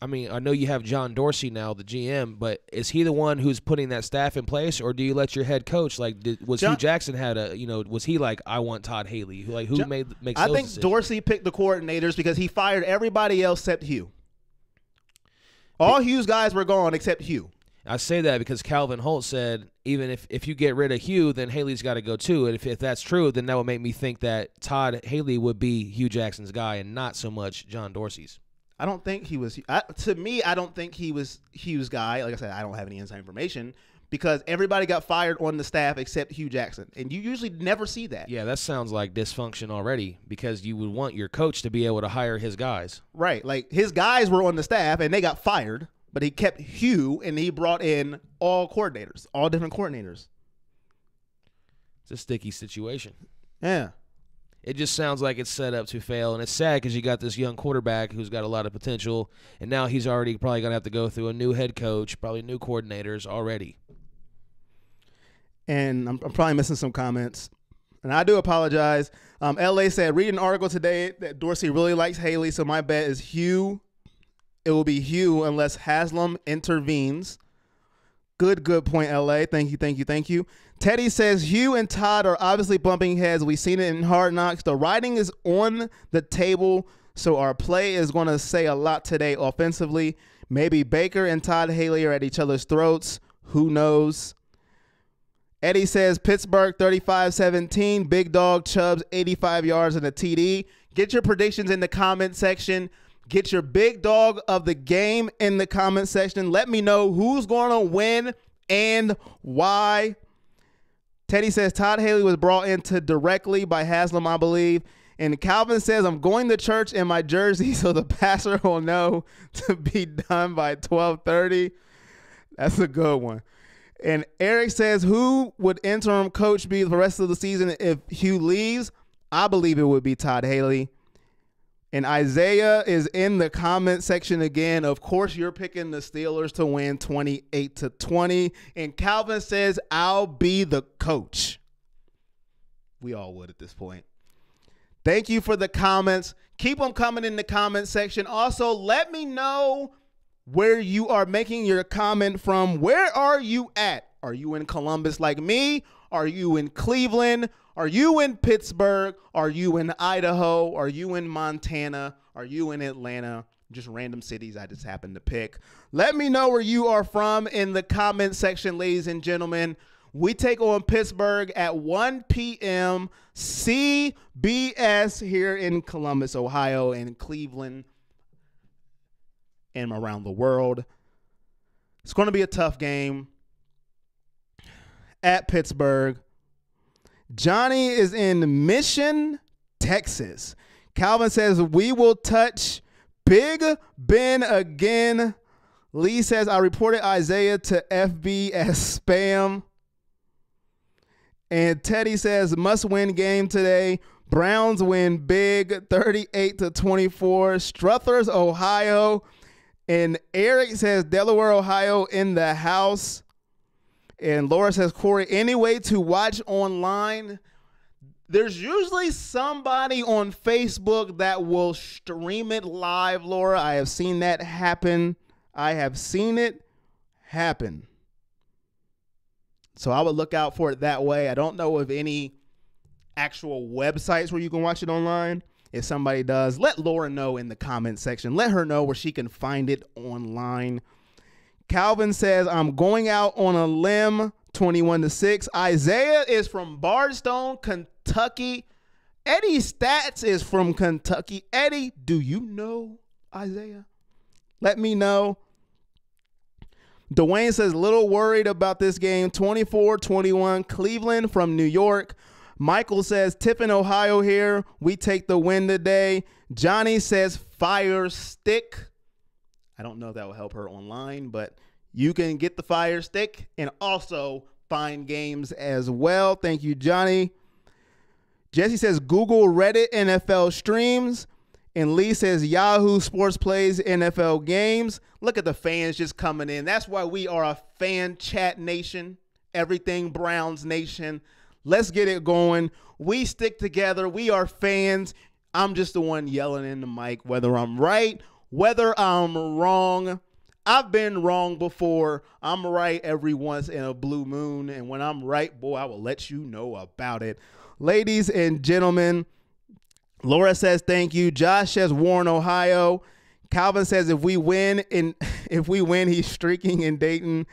Speaker 5: I mean, I know you have John Dorsey now, the GM, but is he the one who's putting that staff in place, or do you let your head coach, like, Hugh Jackson had a, was he like, I want Todd Haley? Like, who makes those decisions? I think
Speaker 4: Dorsey picked the coordinators because he fired everybody else except Hugh. All Hugh's guys were gone except Hugh.
Speaker 5: I say that because Calvin Holt said, even if you get rid of Hugh, then Haley's got to go too. And if that's true, then that would make me think that Todd Haley would be Hugh Jackson's guy and not so much John Dorsey's.
Speaker 4: I don't think he was. To me, I don't think he was Hugh's guy. Like I said, I don't have any inside information because everybody got fired on the staff except Hugh Jackson, and you usually never see that.
Speaker 5: Yeah, that sounds like dysfunction already because you would want your coach to be able to hire his guys.
Speaker 4: Right, like his guys were on the staff and they got fired, but he kept Hugh and he brought in all coordinators, all different coordinators.
Speaker 5: It's a sticky situation.
Speaker 4: Yeah.
Speaker 5: It just sounds like it's set up to fail, and it's sad because you got this young quarterback who's got a lot of potential, and now he's already probably going to have to go through a new head coach, probably new coordinators already.
Speaker 4: And I'm probably missing some comments, and I do apologize. LA said, read an article today that Dorsey really likes Haley, so my bet is Hugh. It will be Hugh unless Haslam intervenes. Good point, LA. Thank you. Teddy says Hugh and Todd are obviously bumping heads. We've seen it in Hard Knocks. The writing is on the table, so our play is going to say a lot today offensively. Maybe Baker and Todd Haley are at each other's throats. Who knows? Eddie says Pittsburgh 35-17. Big Dog Chubbs 85 yards and a TD. Get your predictions in the comment section. Get your big dog of the game in the comment section. Let me know who's going to win and why. Teddy says Todd Haley was brought into directly by Haslam, I believe. And Calvin says, I'm going to church in my jersey so the pastor will know to be done by 12:30. That's a good one. And Eric says, who would interim coach be for the rest of the season if Hugh leaves? I believe it would be Todd Haley. And Isaiah is in the comment section again. Of course, you're picking the Steelers to win 28-20. And Calvin says, I'll be the coach. We all would at this point. Thank you for the comments. Keep them coming in the comment section. Also, let me know where you are making your comment from. Where are you at? Are you in Columbus like me? Are you in Cleveland? Are you in Pittsburgh? Are you in Idaho? Are you in Montana? Are you in Atlanta? Just random cities I just happened to pick. Let me know where you are from in the comment section, ladies and gentlemen. We take on Pittsburgh at 1 p.m. CBS here in Columbus, Ohio, and Cleveland and around the world. It's going to be a tough game at Pittsburgh. Johnny is in Mission, Texas. Calvin says, we will touch Big Ben again. Lee says, I reported Isaiah to FB as spam. And Teddy says, must win game today. Browns win big, 38-24. Struthers, Ohio. And Eric says, Delaware, Ohio in the house. And Laura says, Corey, any way to watch online? There's usually somebody on Facebook that will stream it live, Laura. I have seen that happen. I have seen it happen. So I would look out for it that way. I don't know of any actual websites where you can watch it online. If somebody does, let Laura know in the comment section. Let her know where she can find it online. Calvin says, I'm going out on a limb 21-6. Isaiah is from Bardstown, Kentucky. Eddie Stats is from Kentucky. Eddie, do you know Isaiah? Let me know. Dwayne says, little worried about this game. 24-21. Cleveland from New York. Michael says, Tiffin, Ohio here. We take the win today. Johnny says, fire stick. I don't know if that will help her online, but you can get the fire stick and also find games as well. Thank you, Johnny. Jesse says, Google Reddit NFL streams. And Lee says, Yahoo Sports plays NFL games. Look at the fans just coming in. That's why we are a fan chat nation. Everything Browns nation. Let's get it going. We stick together. We are fans. I'm just the one yelling in the mic, whether I'm right, whether I'm wrong. I've been wrong before. I'm right every once in a blue moon. And when I'm right, boy, I will let you know about it. Ladies and gentlemen, Laura says thank you. Josh says Warren, Ohio. Calvin says if we win, he's streaking in Dayton.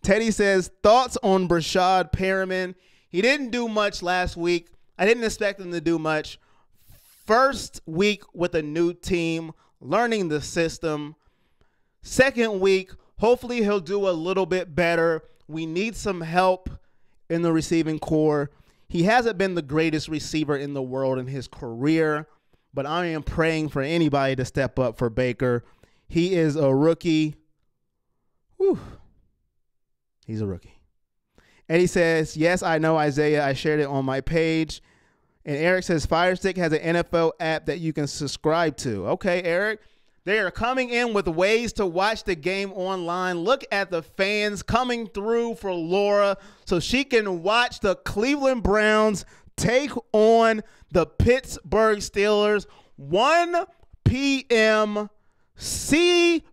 Speaker 4: Teddy says thoughts on Brashad Perriman. He didn't do much last week. I didn't expect him to do much. First week with a new team, learning the system. Second week, hopefully he'll do a little bit better. We need some help in the receiving core. He hasn't been the greatest receiver in the world in his career, but I am praying for anybody to step up for Baker. He is a rookie. Whew. He's a rookie. And he says, yes, I know, Isaiah. I shared it on my page. And Eric says, Firestick has an NFL app that you can subscribe to. Okay, Eric. They are coming in with ways to watch the game online. Look at the fans coming through for Laura so she can watch the Cleveland Browns take on the Pittsburgh Steelers. 1 p.m. CBS.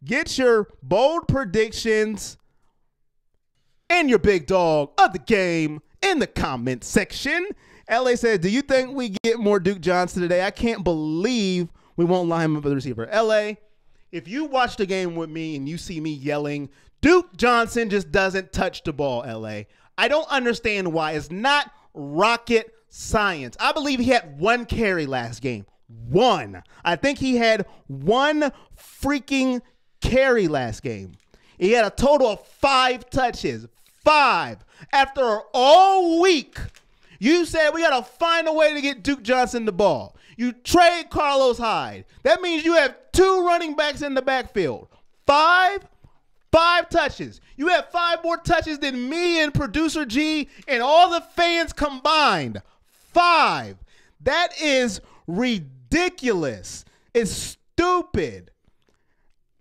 Speaker 4: Get your bold predictions and your big dog of the game in the comment section. LA says, do you think we get more Duke Johnson today? I can't believe we won't line him up with the receiver. LA, if you watch the game with me and you see me yelling, Duke Johnson just doesn't touch the ball, LA. I don't understand why. It's not rocket science. I believe he had 1 carry last game. 1. I think he had 1 freaking carry last game. He had a total of 5 touches. 5. After all week, you said we got to find a way to get Duke Johnson the ball. You trade Carlos Hyde. That means you have 2 running backs in the backfield. 5 touches. You have 5 more touches than me and Producer G and all the fans combined. 5. That is ridiculous. It's stupid.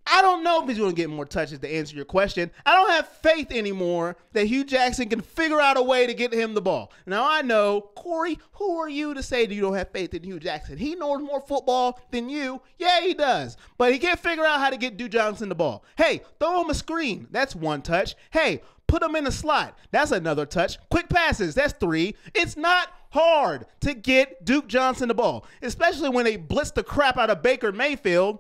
Speaker 4: I don't know if he's going to get more touches to answer your question. I don't have faith anymore that Hugh Jackson can figure out a way to get him the ball. Now, I know, Corey, who are you to say that you don't have faith in Hugh Jackson? He knows more football than you. Yeah, he does. But he can't figure out how to get Duke Johnson the ball. Hey, throw him a screen. That's 1 touch. Hey, put him in a slot. That's another touch. Quick passes. That's 3. It's not hard to get Duke Johnson the ball, especially when they blitz the crap out of Baker Mayfield.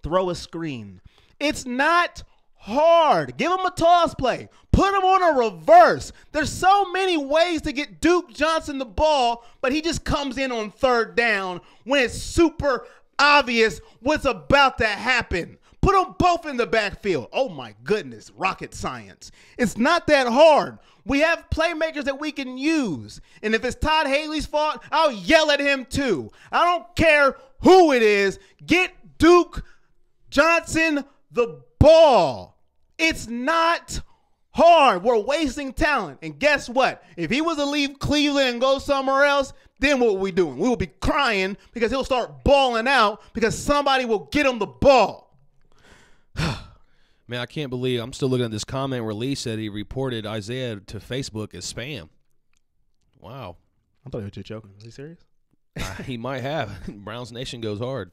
Speaker 4: Throw a screen. It's not hard. Give him a toss play. Put him on a reverse. There's so many ways to get Duke Johnson the ball, but he just comes in on 3rd down when it's super obvious what's about to happen. Put them both in the backfield. Oh, my goodness. Rocket science. It's not that hard. We have playmakers that we can use. And if it's Todd Haley's fault, I'll yell at him too. I don't care who it is. Get Duke Johnson the ball. It's not hard. We're wasting talent. And guess what? If he was to leave Cleveland and go somewhere else, then what would we doing? We will be crying because he'll start balling out because somebody will get him the ball.
Speaker 5: Man, I can't believe I'm still looking at this comment where Lee said he reported Isaiah to Facebook as spam. Wow.
Speaker 4: I thought you were just joking. Is he serious?
Speaker 5: He might have. Browns Nation goes hard.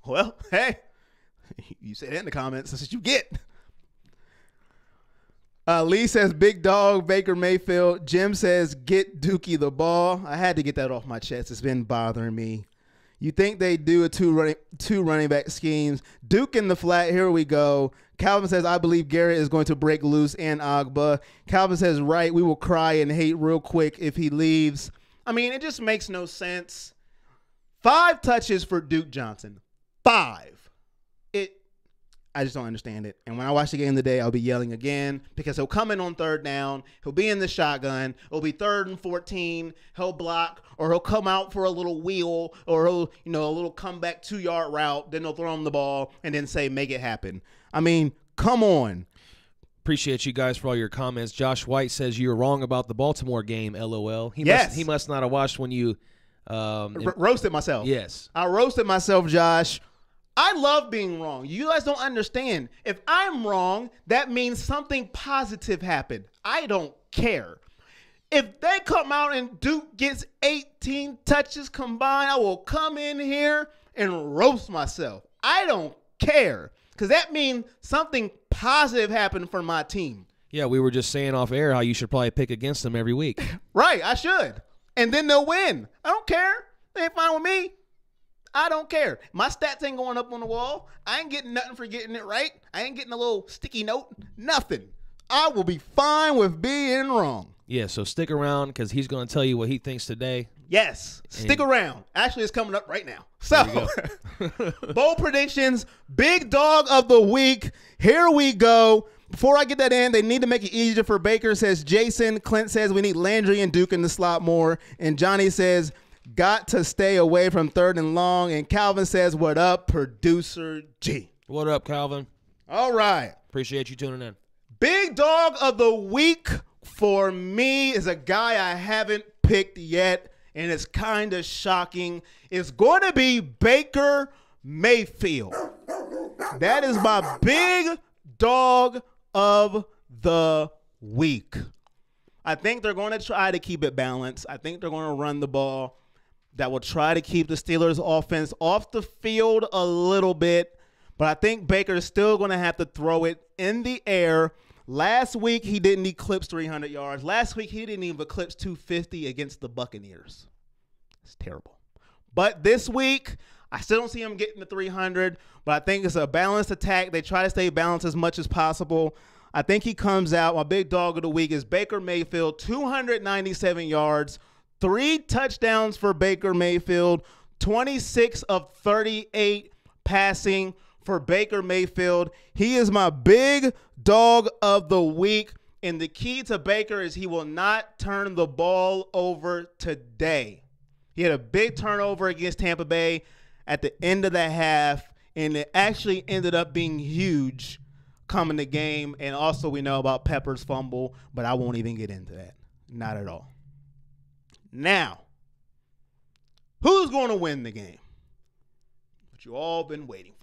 Speaker 4: Well, hey. You said it in the comments. That's what you get. Lee says, big dog, Baker Mayfield. Jim says, get Dookie the ball. I had to get that off my chest. It's been bothering me. You think they do a two running back schemes. Duke in the flat. Here we go. Calvin says, I believe Garrett is going to break loose and Agba. Calvin says, right, we will cry and hate real quick if he leaves. I mean, it just makes no sense. 5 touches for Duke Johnson. 5. I just don't understand it. And when I watch the game today, I'll be yelling again because he'll come in on 3rd down. He'll be in the shotgun. It'll be 3rd and 14. He'll block, or he'll come out for a little wheel, or he'll, a little comeback 2-yard route. Then they'll throw him the ball and then say, make it happen. I mean, come on.
Speaker 5: Appreciate you guys for all your comments. Josh White says you're wrong about the Baltimore game, LOL. He must not have watched when you
Speaker 4: roasted myself.
Speaker 5: Yes.
Speaker 4: I roasted myself, Josh. I love being wrong. You guys don't understand. If I'm wrong, that means something positive happened. I don't care. If they come out and Duke gets 18 touches combined, I will come in here and roast myself. I don't care because that means something positive happened for my team.
Speaker 5: Yeah, we were just saying off air how you should probably pick against them every week.
Speaker 4: Right, I should. And then they'll win. I don't care. They ain't fine with me. I don't care. My stats ain't going up on the wall. I ain't getting nothing for getting it right. I ain't getting a little sticky note. Nothing. I will be fine with being wrong.
Speaker 5: Yeah, so stick around because he's going to tell you what he thinks today.
Speaker 4: Yes, stick around. Actually, it's coming up right now. So, bold predictions, big dog of the week. Here we go. Before I get that in, they need to make it easier for Baker, says Jason. Clint says we need Landry and Duke in the slot more. And Johnny says, got to stay away from 3rd and long. And Calvin says, what up, Producer G?
Speaker 5: What up, Calvin?
Speaker 4: All right.
Speaker 5: Appreciate you tuning in.
Speaker 4: Big dog of the week for me is a guy I haven't picked yet, and it's kind of shocking. It's going to be Baker Mayfield. That is my big dog of the week. I think they're going to try to keep it balanced. I think they're going to run the ball that will try to keep the Steelers' offense off the field a little bit, but I think Baker is still going to have to throw it in the air. Last week, he didn't eclipse 300 yards. Last week, he didn't even eclipse 250 against the Buccaneers. It's terrible. But this week, I still don't see him getting to 300, but I think it's a balanced attack. They try to stay balanced as much as possible. I think he comes out. My big dog of the week is Baker Mayfield, 297 yards, 3 touchdowns for Baker Mayfield, 26 of 38 passing for Baker Mayfield. He is my big dog of the week. And the key to Baker is he will not turn the ball over today. He had a big turnover against Tampa Bay at the end of the half, and it actually ended up being huge coming the game. And also we know about Pepper's fumble, but I won't even get into that. Not at all. Now, who's going to win the game? What you all been waiting for.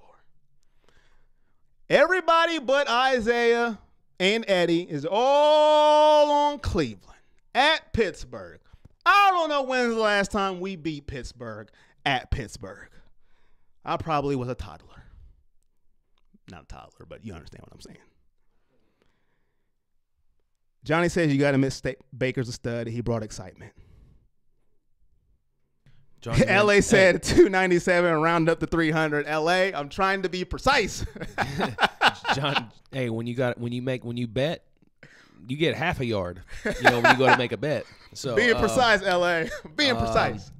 Speaker 4: Everybody but Isaiah and Eddie is all on Cleveland at Pittsburgh. I don't know when's the last time we beat Pittsburgh at Pittsburgh. I probably was a toddler. Not a toddler, but you understand what I'm saying. Johnny says you got to admit Baker's a stud. He brought excitement. LA said 297, round up to 300. LA, I'm trying to be precise.
Speaker 5: John, hey, when you bet, you get half a yard. When you go to make a bet. So
Speaker 4: being precise, LA. Being precise.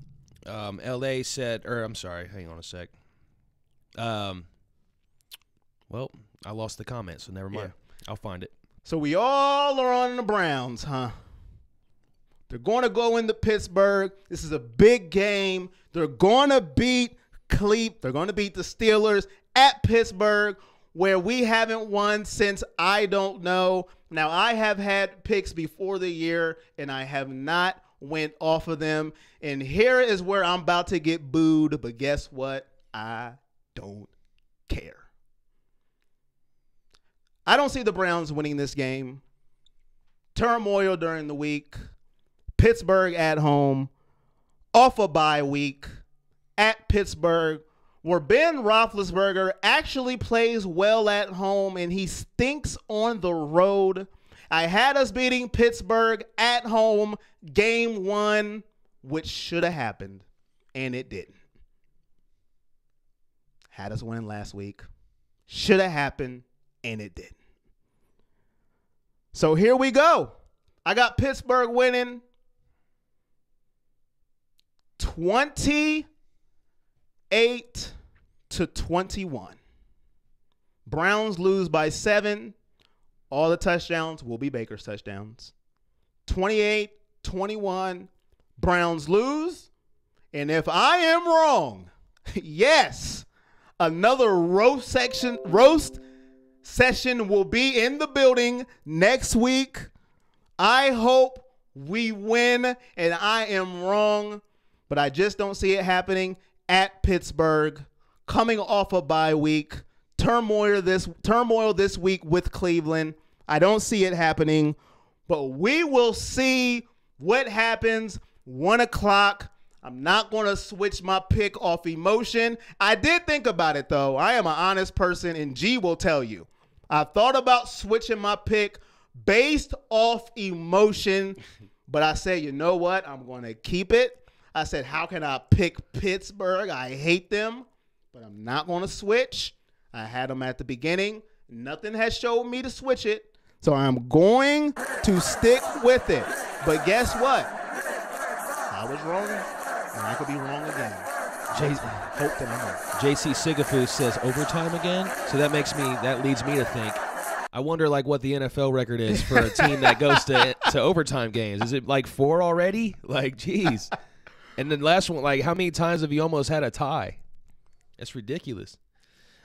Speaker 5: LA said, I'm sorry, hang on a sec. Well, I lost the comment, so never mind. Yeah. I'll find it.
Speaker 4: So we all are on the Browns, huh? They're going to go into Pittsburgh. This is a big game. They're going to beat Cleveland. They're going to beat the Steelers at Pittsburgh, where we haven't won since I don't know. Now, I have had picks before the year, and I have not went off of them. And here is where I'm about to get booed, but guess what? I don't care. I don't see the Browns winning this game. Turmoil during the week. Pittsburgh at home, off a bye week, at Pittsburgh, where Ben Roethlisberger actually plays well at home and he stinks on the road. I had us beating Pittsburgh at home, game 1, which should have happened, and it didn't. Had us winning last week. Should have happened, and it didn't. So here we go. I got Pittsburgh winning 28-21. Browns lose by 7. All the touchdowns will be Baker's touchdowns. 28-21. Browns lose. And if I am wrong, yes, another roast session will be in the building next week. I hope we win and I am wrong, but I just don't see it happening at Pittsburgh. Coming off a bye week, turmoil this week with Cleveland. I don't see it happening, but we will see what happens. 1 o'clock. I'm not going to switch my pick off emotion. I did think about it, though. I am an honest person, and G will tell you. I thought about switching my pick based off emotion, but I said, you know what? I'm going to keep it. I said, how can I pick Pittsburgh? I hate them, but I'm not going to switch. I had them at the beginning. Nothing has showed me to switch it, so I'm going to stick with it. But guess what? I was wrong, and I could be wrong again. Hope that I'm right.
Speaker 5: JC Sigafus says overtime again, so that leads me to think. I wonder like what the NFL record is for a team that goes to overtime games. Is it like 4 already? Like, geez. And then last one, like how many times have you almost had a tie? That's ridiculous.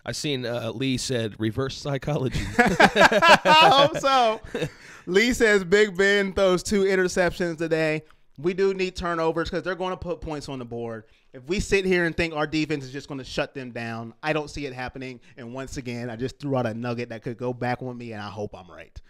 Speaker 5: I seen Lee said reverse psychology.
Speaker 4: I hope so. Lee says Big Ben throws 2 interceptions today. We do need turnovers because they're going to put points on the board. If we sit here and think our defense is just going to shut them down, I don't see it happening. And once again, I just threw out a nugget that could go back on me, and I hope I'm right.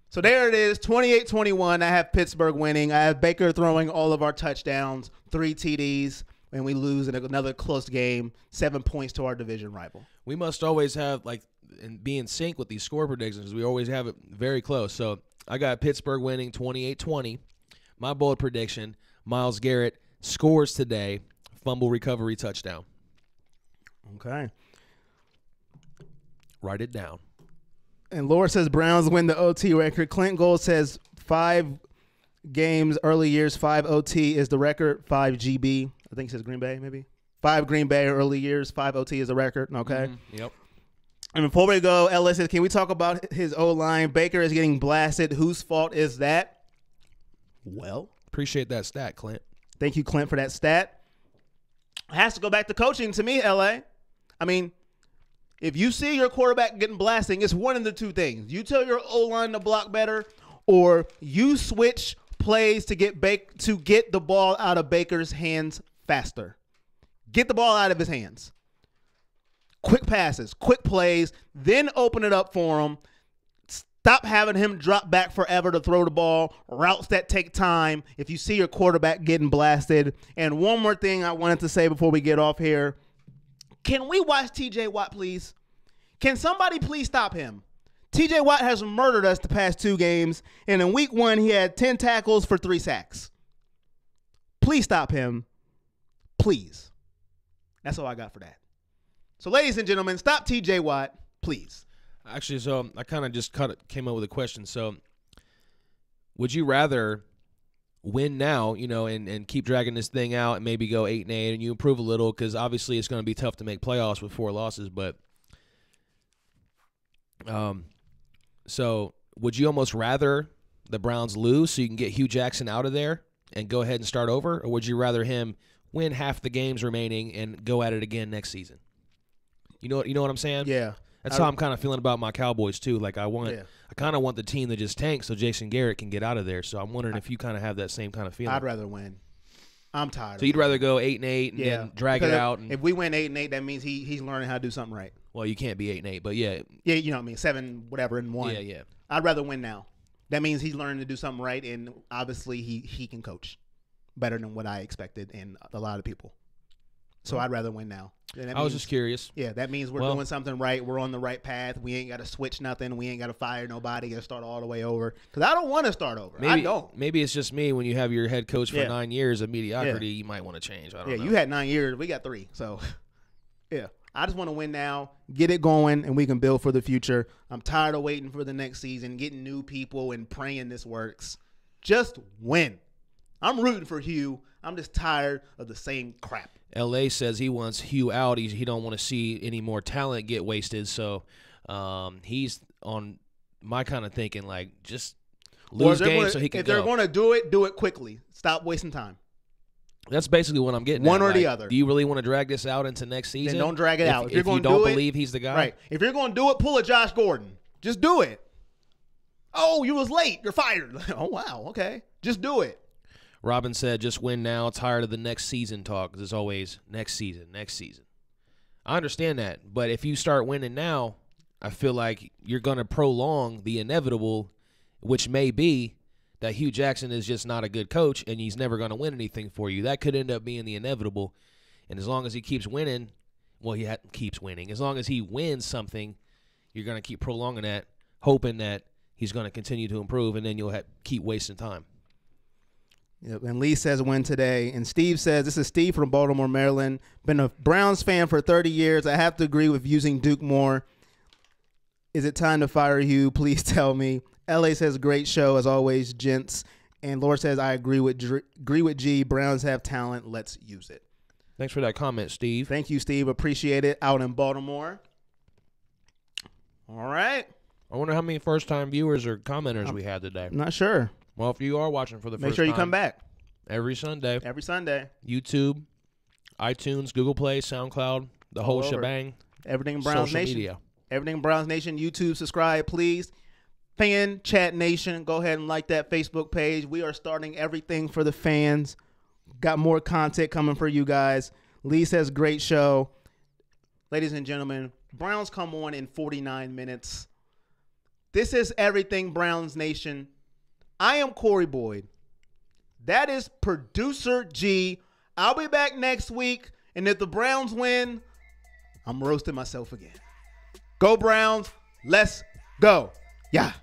Speaker 4: So there it is, 28-21. I have Pittsburgh winning. I have Baker throwing all of our touchdowns, 3 TDs, and we lose in another close game, 7 points to our division rival.
Speaker 5: We must always have, like, and be in sync with these score predictions. We always have it very close. So I got Pittsburgh winning 28-20. My bold prediction, Myles Garrett scores today, fumble recovery touchdown.
Speaker 4: Okay.
Speaker 5: Write it down.
Speaker 4: And Laura says Browns win the OT record. Clint Gold says 5 games, early years, 5 OT is the record, 5 GB. I think it says Green Bay, maybe. 5 Green Bay early years, 5 OT is the record. Okay.
Speaker 5: Mm-hmm. Yep.
Speaker 4: And before we go, Ellis says, can we talk about his O-line? Baker is getting blasted. Whose fault is that? Well,
Speaker 5: appreciate that stat, Clint.
Speaker 4: Thank you, Clint, for that stat. It has to go back to coaching to me, LA. I mean, if you see your quarterback getting blasting, it's one of the 2 things. You tell your O-line to block better, or you switch plays to get the ball out of Baker's hands faster. Get the ball out of his hands. Quick passes, quick plays, then open it up for him. Stop having him drop back forever to throw the ball, routes that take time if you see your quarterback getting blasted. And one more thing I wanted to say before we get off here. Can we watch T.J. Watt, please? Can somebody please stop him? T.J. Watt has murdered us the past 2 games, and in week 1 he had 10 tackles for 3 sacks. Please stop him. Please. That's all I got for that. So, ladies and gentlemen, stop T.J. Watt, please.
Speaker 5: Actually, so I kind of just came up with a question. So, would you rather win now, and keep dragging this thing out and maybe go 8-8 and you improve a little, because obviously it's going to be tough to make playoffs with 4 losses, but so would you almost rather the Browns lose so you can get Hugh Jackson out of there and go ahead and start over, or would you rather him win half the games remaining and go at it again next season? You know what I'm saying?
Speaker 4: Yeah.
Speaker 5: That's how I'm kind of feeling about my Cowboys too. Like I kind of want the team to just tank so Jason Garrett can get out of there. So I'm wondering if you kind of have that same kind of feeling.
Speaker 4: I'd rather win. I'm tired.
Speaker 5: So you'd rather go 8-8 and then drag it out.
Speaker 4: If we win 8-8, that means he's learning how to do something right.
Speaker 5: Well, you can't be 8-8, but yeah.
Speaker 4: Yeah, you know what I mean. 7 whatever and 1.
Speaker 5: Yeah.
Speaker 4: I'd rather win now. That means he's learning to do something right, and obviously he can coach better than what I expected and a lot of people. So I'd rather win now.
Speaker 5: I was just curious.
Speaker 4: Yeah, that means we're doing something right. We're on the right path. We ain't got to switch nothing. We ain't got to fire nobody and start all the way over. Because I don't want to start over. I don't.
Speaker 5: Maybe it's just me. When you have your head coach for 9 years of mediocrity, you might want to change. I don't know.
Speaker 4: You had 9 years. We got 3. So, yeah. I just want to win now, get it going, and we can build for the future. I'm tired of waiting for the next season, getting new people and praying this works. Just win. I'm rooting for Hugh. I'm just tired of the same crap.
Speaker 5: LA says he wants Hugh out. He don't want to see any more talent get wasted. So he's on my kind of thinking, like, just lose games so he can
Speaker 4: If they're going to do it quickly. Stop wasting time.
Speaker 5: That's basically what I'm getting
Speaker 4: One
Speaker 5: at.
Speaker 4: or the other.
Speaker 5: Do you really want to drag this out into next season?
Speaker 4: Then don't drag it out.
Speaker 5: If you're going to don't believe he's the guy.
Speaker 4: Right. If you're going to do it, pull a Josh Gordon. Just do it. Oh, you was late. You're fired. Oh, wow. Okay. Just do it.
Speaker 5: Robin said, just win now. Tired of the next season talk. Because it's always next season, next season. I understand that. But if you start winning now, I feel like you're going to prolong the inevitable, which may be that Hugh Jackson is just not a good coach and he's never going to win anything for you. That could end up being the inevitable. And as long as he keeps winning, well, he keeps winning. As long as he wins something, you're going to keep prolonging that, hoping that he's going to continue to improve, and then you'll keep wasting time.
Speaker 4: Yep. And Lee says win today. And Steve says, this is Steve from Baltimore, Maryland. Been a Browns fan for 30 years. I have to agree with using Duke more. Is it time to fire Hugh? Please tell me. LA says, great show as always, gents. And Lord says, I agree with G. Browns have talent. Let's use it.
Speaker 5: Thanks for that comment, Steve.
Speaker 4: Thank you, Steve. Appreciate it. Out in Baltimore. All right.
Speaker 5: I wonder how many first-time viewers or commenters we had today.
Speaker 4: I'm not sure.
Speaker 5: Well, if you are watching for the first time,
Speaker 4: make sure you come back.
Speaker 5: Every Sunday.
Speaker 4: Every Sunday.
Speaker 5: YouTube, iTunes, Google Play, SoundCloud, the whole shebang.
Speaker 4: Everything Browns
Speaker 5: Social
Speaker 4: Nation.
Speaker 5: media.
Speaker 4: Everything Browns Nation. YouTube, subscribe, please. Fan Chat Nation, go ahead and like that Facebook page. We are starting everything for the fans. Got more content coming for you guys. Lee says, great show. Ladies and gentlemen, Browns come on in 49 minutes. This is Everything Browns Nation. I am Corey Boyd. That is Producer G. I'll be back next week, and if the Browns win, I'm roasting myself again. Go Browns. Let's go. Yeah.